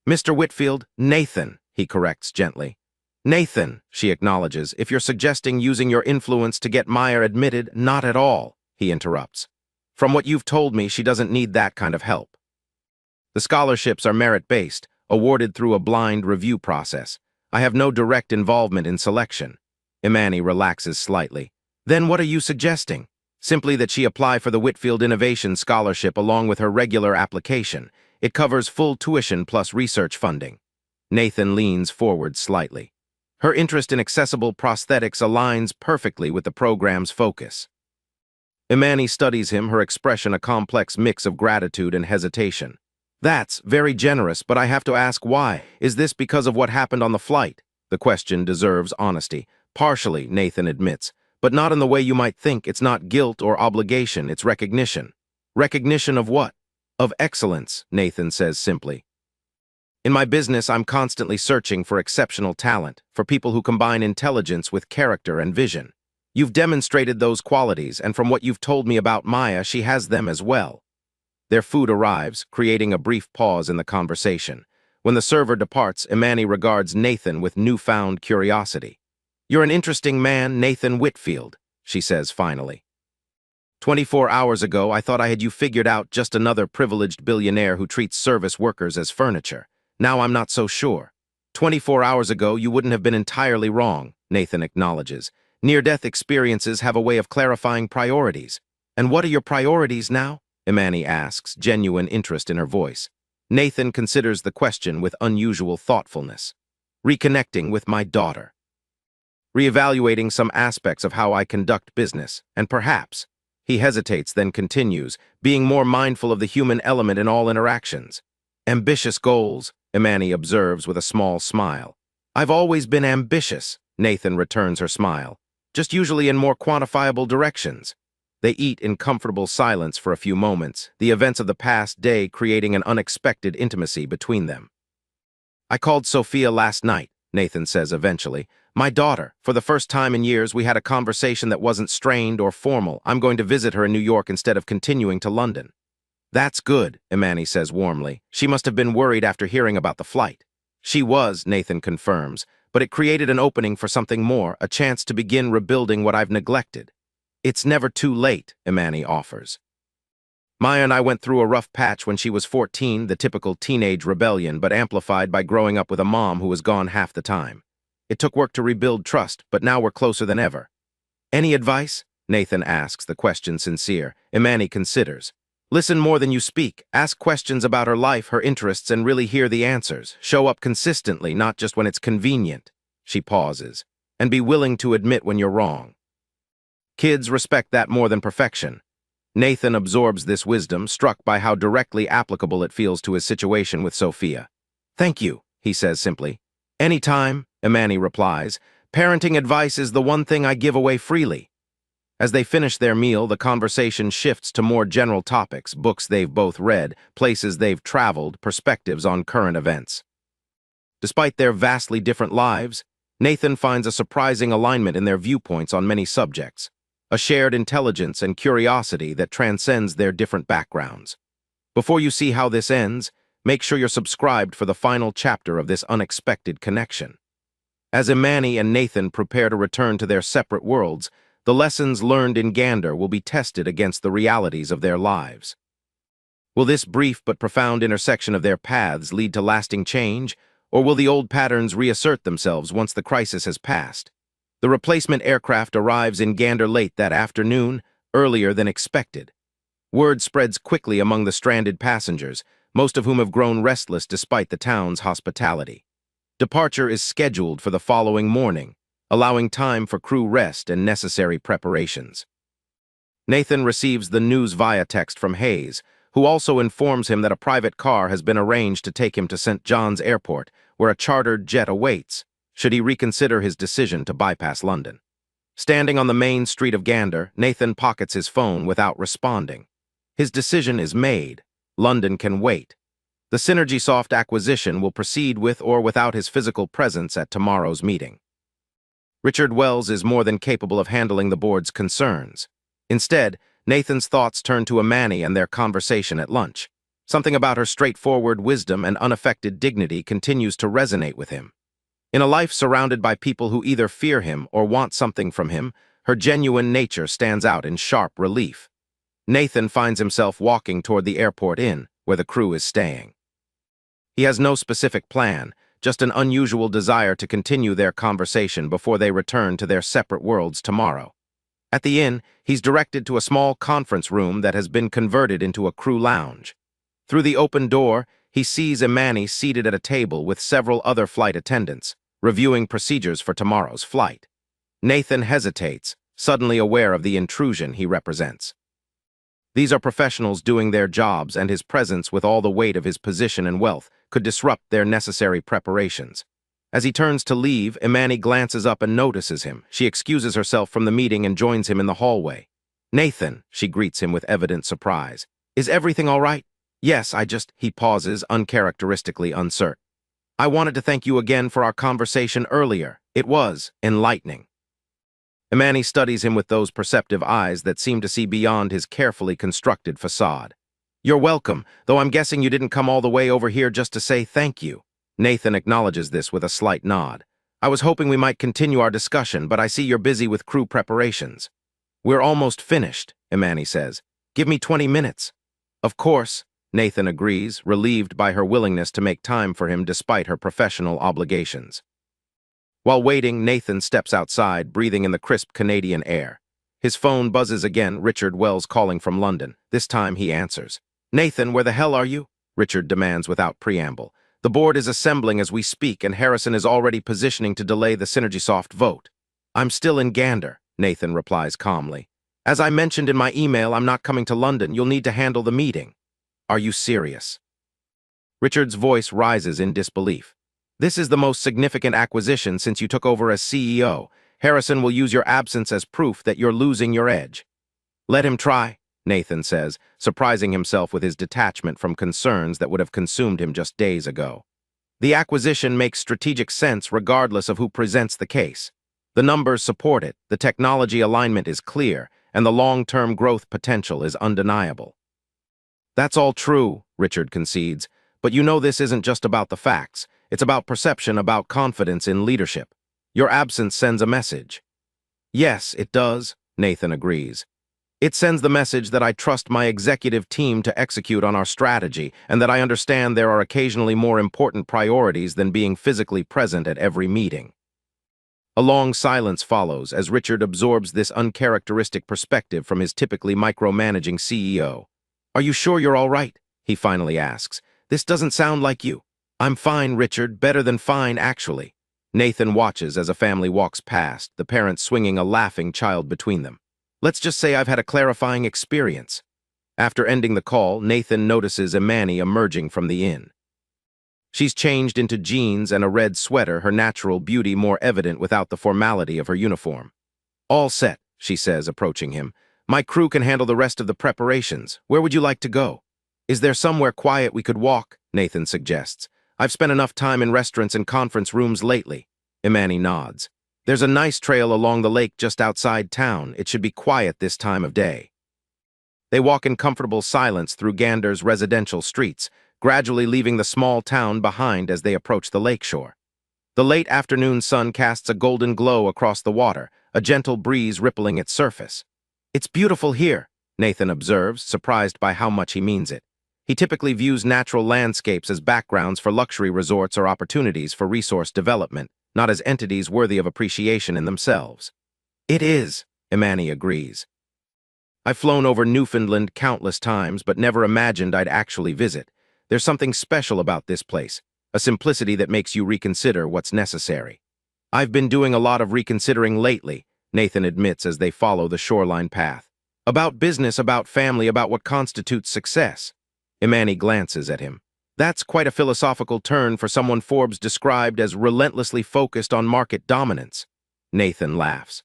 Mr. Whitfield, Nathan, he corrects gently. Nathan, she acknowledges, if you're suggesting using your influence to get Maya admitted, not at all, he interrupts. From what you've told me, she doesn't need that kind of help. The scholarships are merit-based, awarded through a blind review process. I have no direct involvement in selection. Imani relaxes slightly. Then what are you suggesting? Simply that she apply for the Whitfield Innovation Scholarship along with her regular application. It covers full tuition plus research funding. Nathan leans forward slightly. Her interest in accessible prosthetics aligns perfectly with the program's focus. Imani studies him, her expression a complex mix of gratitude and hesitation. That's very generous, but I have to ask why. Is this because of what happened on the flight? The question deserves honesty. Partially, Nathan admits, but not in the way you might think. It's not guilt or obligation, it's recognition. Recognition of what? Of excellence, Nathan says simply. In my business, I'm constantly searching for exceptional talent, for people who combine intelligence with character and vision. You've demonstrated those qualities, and from what you've told me about Maya, she has them as well. Their food arrives, creating a brief pause in the conversation. When the server departs, Imani regards Nathan with newfound curiosity. You're an interesting man, Nathan Whitfield, she says finally. 24 hours ago, I thought I had you figured out, just another privileged billionaire who treats service workers as furniture. Now I'm not so sure. 24 hours ago, you wouldn't have been entirely wrong, Nathan acknowledges. Near-death experiences have a way of clarifying priorities. And what are your priorities now? Imani asks, genuine interest in her voice. Nathan considers the question with unusual thoughtfulness. Reconnecting with my daughter. Reevaluating some aspects of how I conduct business, and perhaps, he hesitates then continues, being more mindful of the human element in all interactions. Ambitious goals, Imani observes with a small smile. I've always been ambitious, Nathan returns her smile, just usually in more quantifiable directions. They eat in comfortable silence for a few moments, the events of the past day creating an unexpected intimacy between them. I called Sophia last night, Nathan says eventually. My daughter. For the first time in years, we had a conversation that wasn't strained or formal. I'm going to visit her in New York instead of continuing to London. That's good, Imani says warmly. She must have been worried after hearing about the flight. She was, Nathan confirms, but it created an opening for something more, a chance to begin rebuilding what I've neglected. It's never too late, Imani offers. Maya and I went through a rough patch when she was 14, the typical teenage rebellion, but amplified by growing up with a mom who was gone half the time. It took work to rebuild trust, but now we're closer than ever. Any advice? Nathan asks, the question sincere. Imani considers. Listen more than you speak. Ask questions about her life, her interests, and really hear the answers. Show up consistently, not just when it's convenient. She pauses. And be willing to admit when you're wrong. Kids respect that more than perfection. Nathan absorbs this wisdom, struck by how directly applicable it feels to his situation with Sophia. Thank you, he says simply. Anytime, Imani replies. Parenting advice is the one thing I give away freely. As they finish their meal, the conversation shifts to more general topics, books they've both read, places they've traveled, perspectives on current events. Despite their vastly different lives, Nathan finds a surprising alignment in their viewpoints on many subjects, a shared intelligence and curiosity that transcends their different backgrounds. Before you see how this ends, make sure you're subscribed for the final chapter of this unexpected connection. As Imani and Nathan prepare to return to their separate worlds, the lessons learned in Gander will be tested against the realities of their lives. Will this brief but profound intersection of their paths lead to lasting change, or will the old patterns reassert themselves once the crisis has passed? The replacement aircraft arrives in Gander late that afternoon, earlier than expected. Word spreads quickly among the stranded passengers, most of whom have grown restless despite the town's hospitality. Departure is scheduled for the following morning, allowing time for crew rest and necessary preparations. Nathan receives the news via text from Hayes, who also informs him that a private car has been arranged to take him to St. John's Airport, where a chartered jet awaits, should he reconsider his decision to bypass London. Standing on the main street of Gander, Nathan pockets his phone without responding. His decision is made. London can wait. The SynergySoft acquisition will proceed with or without his physical presence at tomorrow's meeting. Richard Wells is more than capable of handling the board's concerns. Instead, Nathan's thoughts turn to Imani and their conversation at lunch. Something about her straightforward wisdom and unaffected dignity continues to resonate with him. In a life surrounded by people who either fear him or want something from him, her genuine nature stands out in sharp relief. Nathan finds himself walking toward the airport inn, where the crew is staying. He has no specific plan, just an unusual desire to continue their conversation before they return to their separate worlds tomorrow. At the inn, he's directed to a small conference room that has been converted into a crew lounge. Through the open door, he sees Imani seated at a table with several other flight attendants, reviewing procedures for tomorrow's flight. Nathan hesitates, suddenly aware of the intrusion he represents. These are professionals doing their jobs, and his presence, with all the weight of his position and wealth, could disrupt their necessary preparations. As he turns to leave, Imani glances up and notices him. She excuses herself from the meeting and joins him in the hallway. "Nathan," she greets him with evident surprise. "Is everything all right?" "Yes, he pauses, uncharacteristically uncertain. "I wanted to thank you again for our conversation earlier. It was enlightening." Imani studies him with those perceptive eyes that seem to see beyond his carefully constructed facade. "You're welcome, though I'm guessing you didn't come all the way over here just to say thank you." Nathan acknowledges this with a slight nod. "I was hoping we might continue our discussion, but I see you're busy with crew preparations." "We're almost finished," Imani says. "Give me 20 minutes. "Of course," Nathan agrees, relieved by her willingness to make time for him despite her professional obligations. While waiting, Nathan steps outside, breathing in the crisp Canadian air. His phone buzzes again, Richard Wells calling from London. This time he answers. "Nathan, where the hell are you?" Richard demands without preamble. "The board is assembling as we speak, and Harrison is already positioning to delay the SynergySoft vote." "I'm still in Gander," Nathan replies calmly. "As I mentioned in my email, I'm not coming to London. You'll need to handle the meeting." "Are you serious?" Richard's voice rises in disbelief. "This is the most significant acquisition since you took over as CEO. Harrison will use your absence as proof that you're losing your edge." "Let him try," Nathan says, surprising himself with his detachment from concerns that would have consumed him just days ago. "The acquisition makes strategic sense regardless of who presents the case. The numbers support it, the technology alignment is clear, and the long-term growth potential is undeniable." "That's all true," Richard concedes, "but you know this isn't just about the facts. It's about perception, about confidence in leadership. Your absence sends a message." "Yes, it does," Nathan agrees. "It sends the message that I trust my executive team to execute on our strategy, and that I understand there are occasionally more important priorities than being physically present at every meeting." A long silence follows as Richard absorbs this uncharacteristic perspective from his typically micromanaging CEO. "Are you sure you're all right?" he finally asks. "This doesn't sound like you." "I'm fine, Richard, better than fine, actually." Nathan watches as a family walks past, the parents swinging a laughing child between them. "Let's just say I've had a clarifying experience." After ending the call, Nathan notices Imani emerging from the inn. She's changed into jeans and a red sweater, her natural beauty more evident without the formality of her uniform. "All set," she says, approaching him. "My crew can handle the rest of the preparations. Where would you like to go?" "Is there somewhere quiet we could walk?" Nathan suggests. "I've spent enough time in restaurants and conference rooms lately." Imani nods. "There's a nice trail along the lake just outside town. It should be quiet this time of day." They walk in comfortable silence through Gander's residential streets, gradually leaving the small town behind as they approach the lakeshore. The late afternoon sun casts a golden glow across the water, a gentle breeze rippling its surface. "It's beautiful here," Nathan observes, surprised by how much he means it. He typically views natural landscapes as backgrounds for luxury resorts or opportunities for resource development, not as entities worthy of appreciation in themselves. "It is," Imani agrees. "I've flown over Newfoundland countless times, but never imagined I'd actually visit. There's something special about this place, a simplicity that makes you reconsider what's necessary." "I've been doing a lot of reconsidering lately," Nathan admits as they follow the shoreline path. "About business, about family, about what constitutes success." Imani glances at him. "That's quite a philosophical turn for someone Forbes described as relentlessly focused on market dominance." Nathan laughs.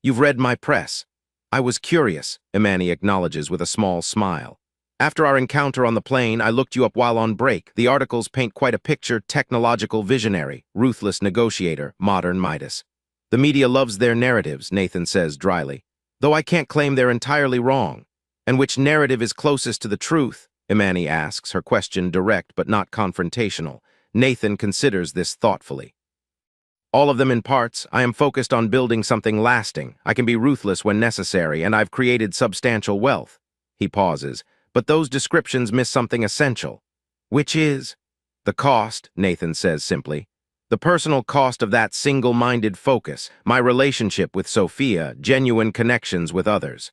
"You've read my press." "I was curious," Imani acknowledges with a small smile. "After our encounter on the plane, I looked you up while on break. The articles paint quite a picture: technological visionary, ruthless negotiator, modern Midas." "The media loves their narratives," Nathan says dryly. "Though I can't claim they're entirely wrong." "And which narrative is closest to the truth?" Imani asks, her question direct but not confrontational. Nathan considers this thoughtfully. "All of them in parts. I am focused on building something lasting. I can be ruthless when necessary, and I've created substantial wealth." He pauses. "But those descriptions miss something essential." "Which is?" "The cost," Nathan says simply. "The personal cost of that single-minded focus, my relationship with Sophia, genuine connections with others.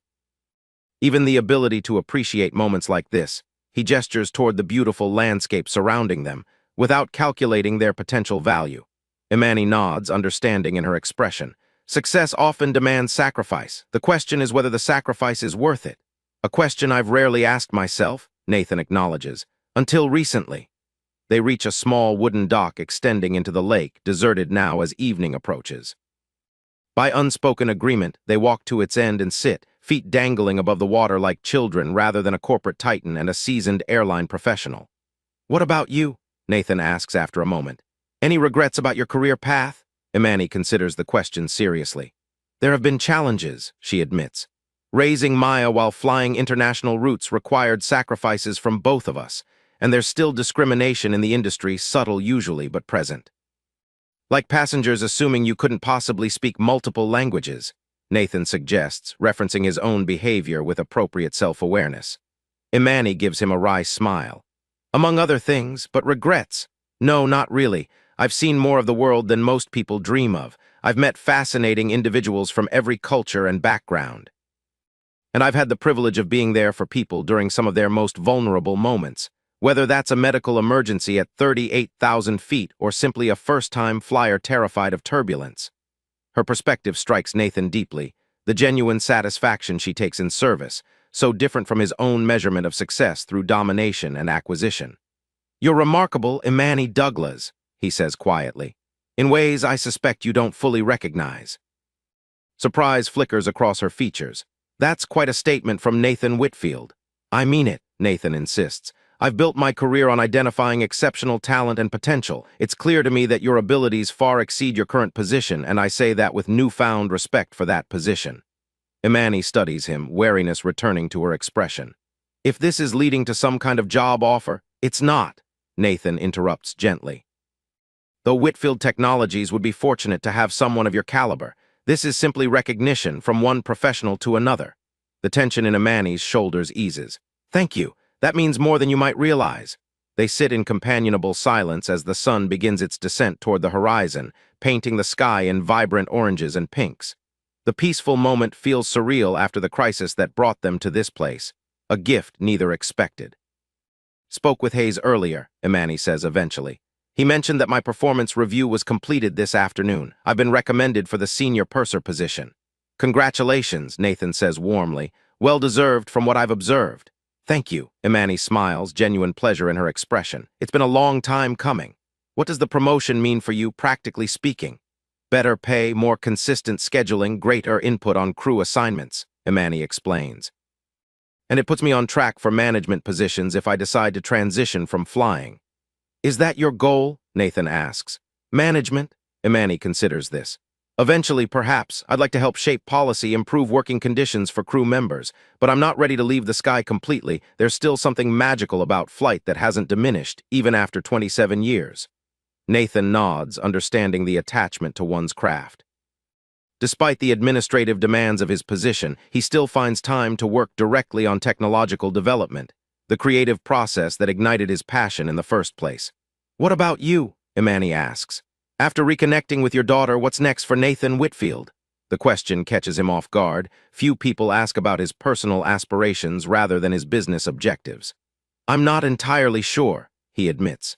Even the ability to appreciate moments like this." He gestures toward the beautiful landscape surrounding them, without calculating their potential value. Imani nods, understanding in her expression. "Success often demands sacrifice. The question is whether the sacrifice is worth it." "A question I've rarely asked myself," Nathan acknowledges. "Until recently." They reach a small wooden dock extending into the lake, deserted now as evening approaches. By unspoken agreement, they walk to its end and sit, feet dangling above the water like children rather than a corporate titan and a seasoned airline professional. "What about you?" Nathan asks after a moment. "Any regrets about your career path?" Imani considers the question seriously. "There have been challenges," she admits. "Raising Maya while flying international routes required sacrifices from both of us, and there's still discrimination in the industry, subtle usually, but present. Like passengers assuming you couldn't possibly speak multiple languages," Nathan suggests, referencing his own behavior with appropriate self-awareness. Imani gives him a wry smile. "Among other things, but regrets? No, not really. I've seen more of the world than most people dream of. I've met fascinating individuals from every culture and background. And I've had the privilege of being there for people during some of their most vulnerable moments. Whether that's a medical emergency at 38,000 feet or simply a first-time flyer terrified of turbulence." Her perspective strikes Nathan deeply, the genuine satisfaction she takes in service, so different from his own measurement of success through domination and acquisition. "You're remarkable, Imani Douglas," he says quietly, "in ways I suspect you don't fully recognize." Surprise flickers across her features. "That's quite a statement from Nathan Whitfield." "I mean it," Nathan insists. "I've built my career on identifying exceptional talent and potential. It's clear to me that your abilities far exceed your current position, and I say that with newfound respect for that position." Imani studies him, wariness returning to her expression. "If this is leading to some kind of job offer—" "It's not," Nathan interrupts gently. "Though Whitfield Technologies would be fortunate to have someone of your caliber, this is simply recognition from one professional to another." The tension in Imani's shoulders eases. "Thank you. That means more than you might realize." They sit in companionable silence as the sun begins its descent toward the horizon, painting the sky in vibrant oranges and pinks. The peaceful moment feels surreal after the crisis that brought them to this place, a gift neither expected. "Spoke with Hayes earlier," Imani says eventually. "He mentioned that my performance review was completed this afternoon. I've been recommended for the senior purser position." "Congratulations," Nathan says warmly. "Well deserved from what I've observed." Thank you, Imani smiles, genuine pleasure in her expression. It's been a long time coming. What does the promotion mean for you, practically speaking? Better pay, more consistent scheduling, greater input on crew assignments, Imani explains. And it puts me on track for management positions if I decide to transition from flying. Is that your goal? Nathan asks. Management? Imani considers this. Eventually, perhaps, I'd like to help shape policy, improve working conditions for crew members, but I'm not ready to leave the sky completely. There's still something magical about flight that hasn't diminished, even after 27 years. Nathan nods, understanding the attachment to one's craft. Despite the administrative demands of his position, he still finds time to work directly on technological development, the creative process that ignited his passion in the first place. What about you? Imani asks. After reconnecting with your daughter, what's next for Nathan Whitfield? The question catches him off guard. Few people ask about his personal aspirations rather than his business objectives. I'm not entirely sure, he admits.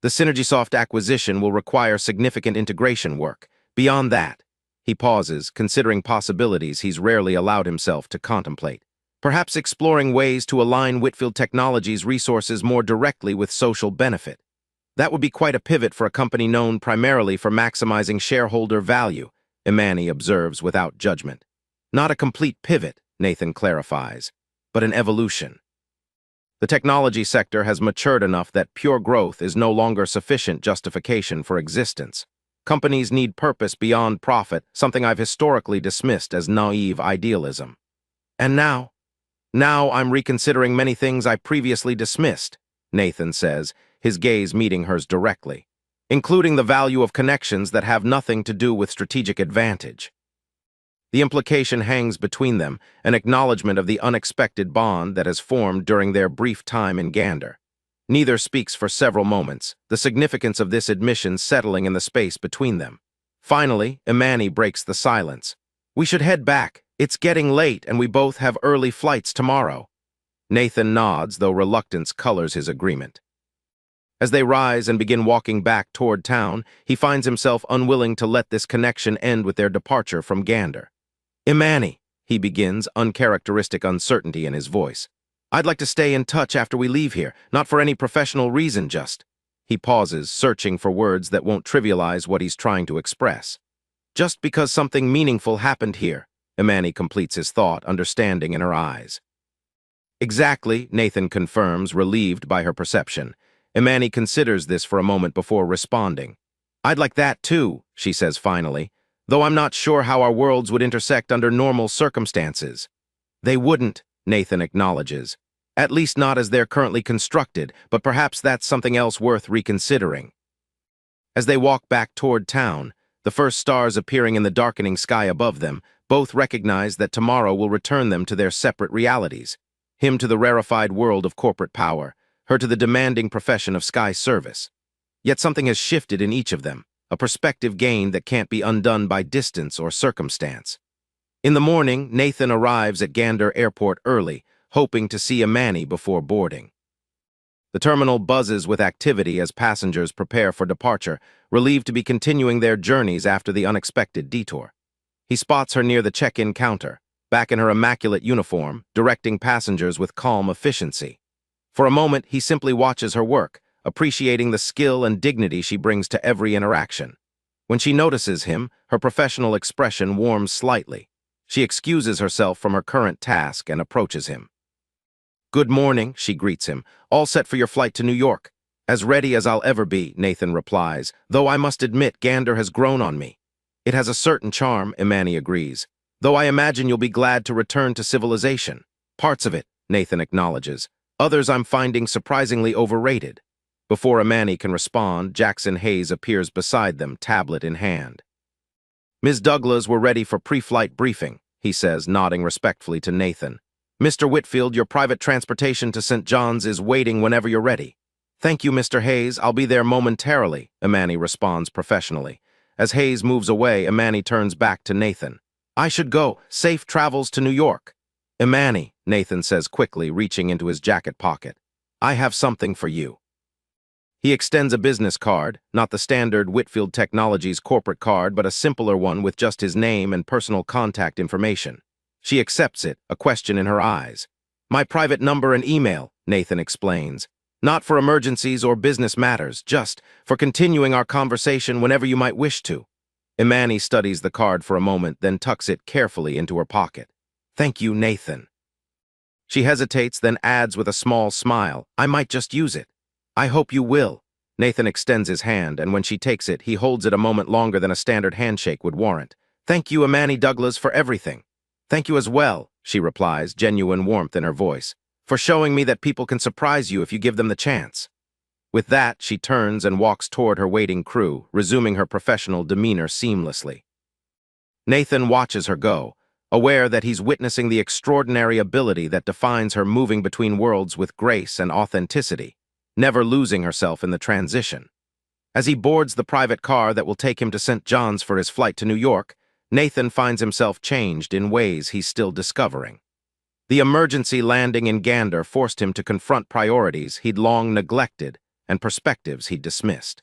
The Synergysoft acquisition will require significant integration work. Beyond that, he pauses, considering possibilities he's rarely allowed himself to contemplate. Perhaps exploring ways to align Whitfield Technologies' resources more directly with social benefit. That would be quite a pivot for a company known primarily for maximizing shareholder value, Imani observes without judgment. Not a complete pivot, Nathan clarifies, but an evolution. The technology sector has matured enough that pure growth is no longer sufficient justification for existence. Companies need purpose beyond profit, something I've historically dismissed as naive idealism. And now I'm reconsidering many things I previously dismissed, Nathan says, his gaze meeting hers directly, including the value of connections that have nothing to do with strategic advantage. The implication hangs between them, an acknowledgement of the unexpected bond that has formed during their brief time in Gander. Neither speaks for several moments, the significance of this admission settling in the space between them. Finally, Imani breaks the silence. We should head back. It's getting late and we both have early flights tomorrow. Nathan nods, though reluctance colors his agreement. As they rise and begin walking back toward town, he finds himself unwilling to let this connection end with their departure from Gander. Imani, he begins, uncharacteristic uncertainty in his voice. I'd like to stay in touch after we leave here, not for any professional reason, just. He pauses, searching for words that won't trivialize what he's trying to express. Just because something meaningful happened here, Imani completes his thought, understanding in her eyes. Exactly, Nathan confirms, relieved by her perception. Imani considers this for a moment before responding. I'd like that too, she says finally, though I'm not sure how our worlds would intersect under normal circumstances. They wouldn't, Nathan acknowledges. At least not as they're currently constructed, but perhaps that's something else worth reconsidering. As they walk back toward town, the first stars appearing in the darkening sky above them, both recognize that tomorrow will return them to their separate realities. Him to the rarefied world of corporate power, her to the demanding profession of sky service. Yet something has shifted in each of them, a perspective gain that can't be undone by distance or circumstance. In the morning, Nathan arrives at Gander Airport early, hoping to see Imani before boarding. The terminal buzzes with activity as passengers prepare for departure, relieved to be continuing their journeys after the unexpected detour. He spots her near the check-in counter, back in her immaculate uniform, directing passengers with calm efficiency. For a moment, he simply watches her work, appreciating the skill and dignity she brings to every interaction. When she notices him, her professional expression warms slightly. She excuses herself from her current task and approaches him. Good morning, she greets him. All set for your flight to New York. As ready as I'll ever be, Nathan replies, though I must admit Gander has grown on me. It has a certain charm, Imani agrees, though I imagine you'll be glad to return to civilization. Parts of it, Nathan acknowledges. Others I'm finding surprisingly overrated. Before Imani can respond, Jackson Hayes appears beside them, tablet in hand. Ms. Douglas, we're ready for pre-flight briefing, he says, nodding respectfully to Nathan. Mr. Whitfield, your private transportation to St. John's is waiting whenever you're ready. Thank you, Mr. Hayes. I'll be there momentarily, Imani responds professionally. As Hayes moves away, Imani turns back to Nathan. I should go. Safe travels to New York. Imani, Nathan says quickly, reaching into his jacket pocket. I have something for you. He extends a business card, not the standard Whitfield Technologies corporate card, but a simpler one with just his name and personal contact information. She accepts it, a question in her eyes. My private number and email, Nathan explains. Not for emergencies or business matters, just for continuing our conversation whenever you might wish to. Imani studies the card for a moment, then tucks it carefully into her pocket. Thank you, Nathan. She hesitates, then adds with a small smile, I might just use it. I hope you will. Nathan extends his hand, and when she takes it, he holds it a moment longer than a standard handshake would warrant. Thank you, Imani Douglas, for everything. Thank you as well, she replies, genuine warmth in her voice, for showing me that people can surprise you if you give them the chance. With that, she turns and walks toward her waiting crew, resuming her professional demeanor seamlessly. Nathan watches her go, aware that he's witnessing the extraordinary ability that defines her, moving between worlds with grace and authenticity, never losing herself in the transition. As he boards the private car that will take him to St. John's for his flight to New York, Nathan finds himself changed in ways he's still discovering. The emergency landing in Gander forced him to confront priorities he'd long neglected and perspectives he'd dismissed.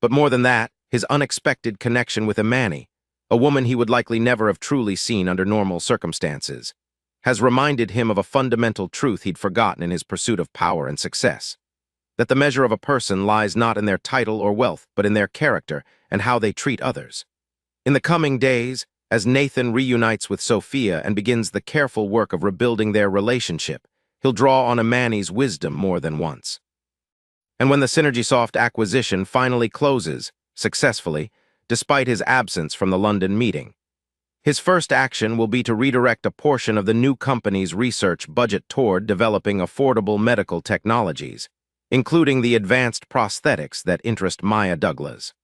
But more than that, his unexpected connection with Imani, a woman he would likely never have truly seen under normal circumstances, has reminded him of a fundamental truth he'd forgotten in his pursuit of power and success. That the measure of a person lies not in their title or wealth, but in their character and how they treat others. In the coming days, as Nathan reunites with Sophia and begins the careful work of rebuilding their relationship, he'll draw on Imani's wisdom more than once. And when the SynergySoft acquisition finally closes, successfully, despite his absence from the London meeting, his first action will be to redirect a portion of the new company's research budget toward developing affordable medical technologies, including the advanced prosthetics that interest Maya Douglas.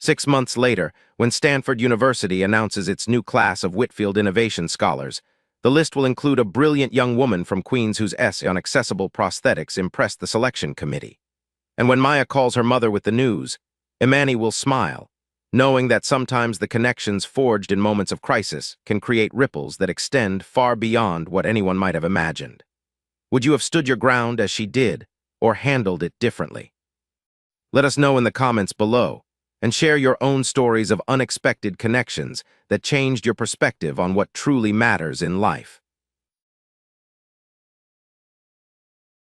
6 months later, when Stanford University announces its new class of Whitfield Innovation Scholars, the list will include a brilliant young woman from Queens whose essay on accessible prosthetics impressed the selection committee. And when Maya calls her mother with the news, Imani will smile, knowing that sometimes the connections forged in moments of crisis can create ripples that extend far beyond what anyone might have imagined. Would you have stood your ground as she did, or handled it differently? Let us know in the comments below, and share your own stories of unexpected connections that changed your perspective on what truly matters in life.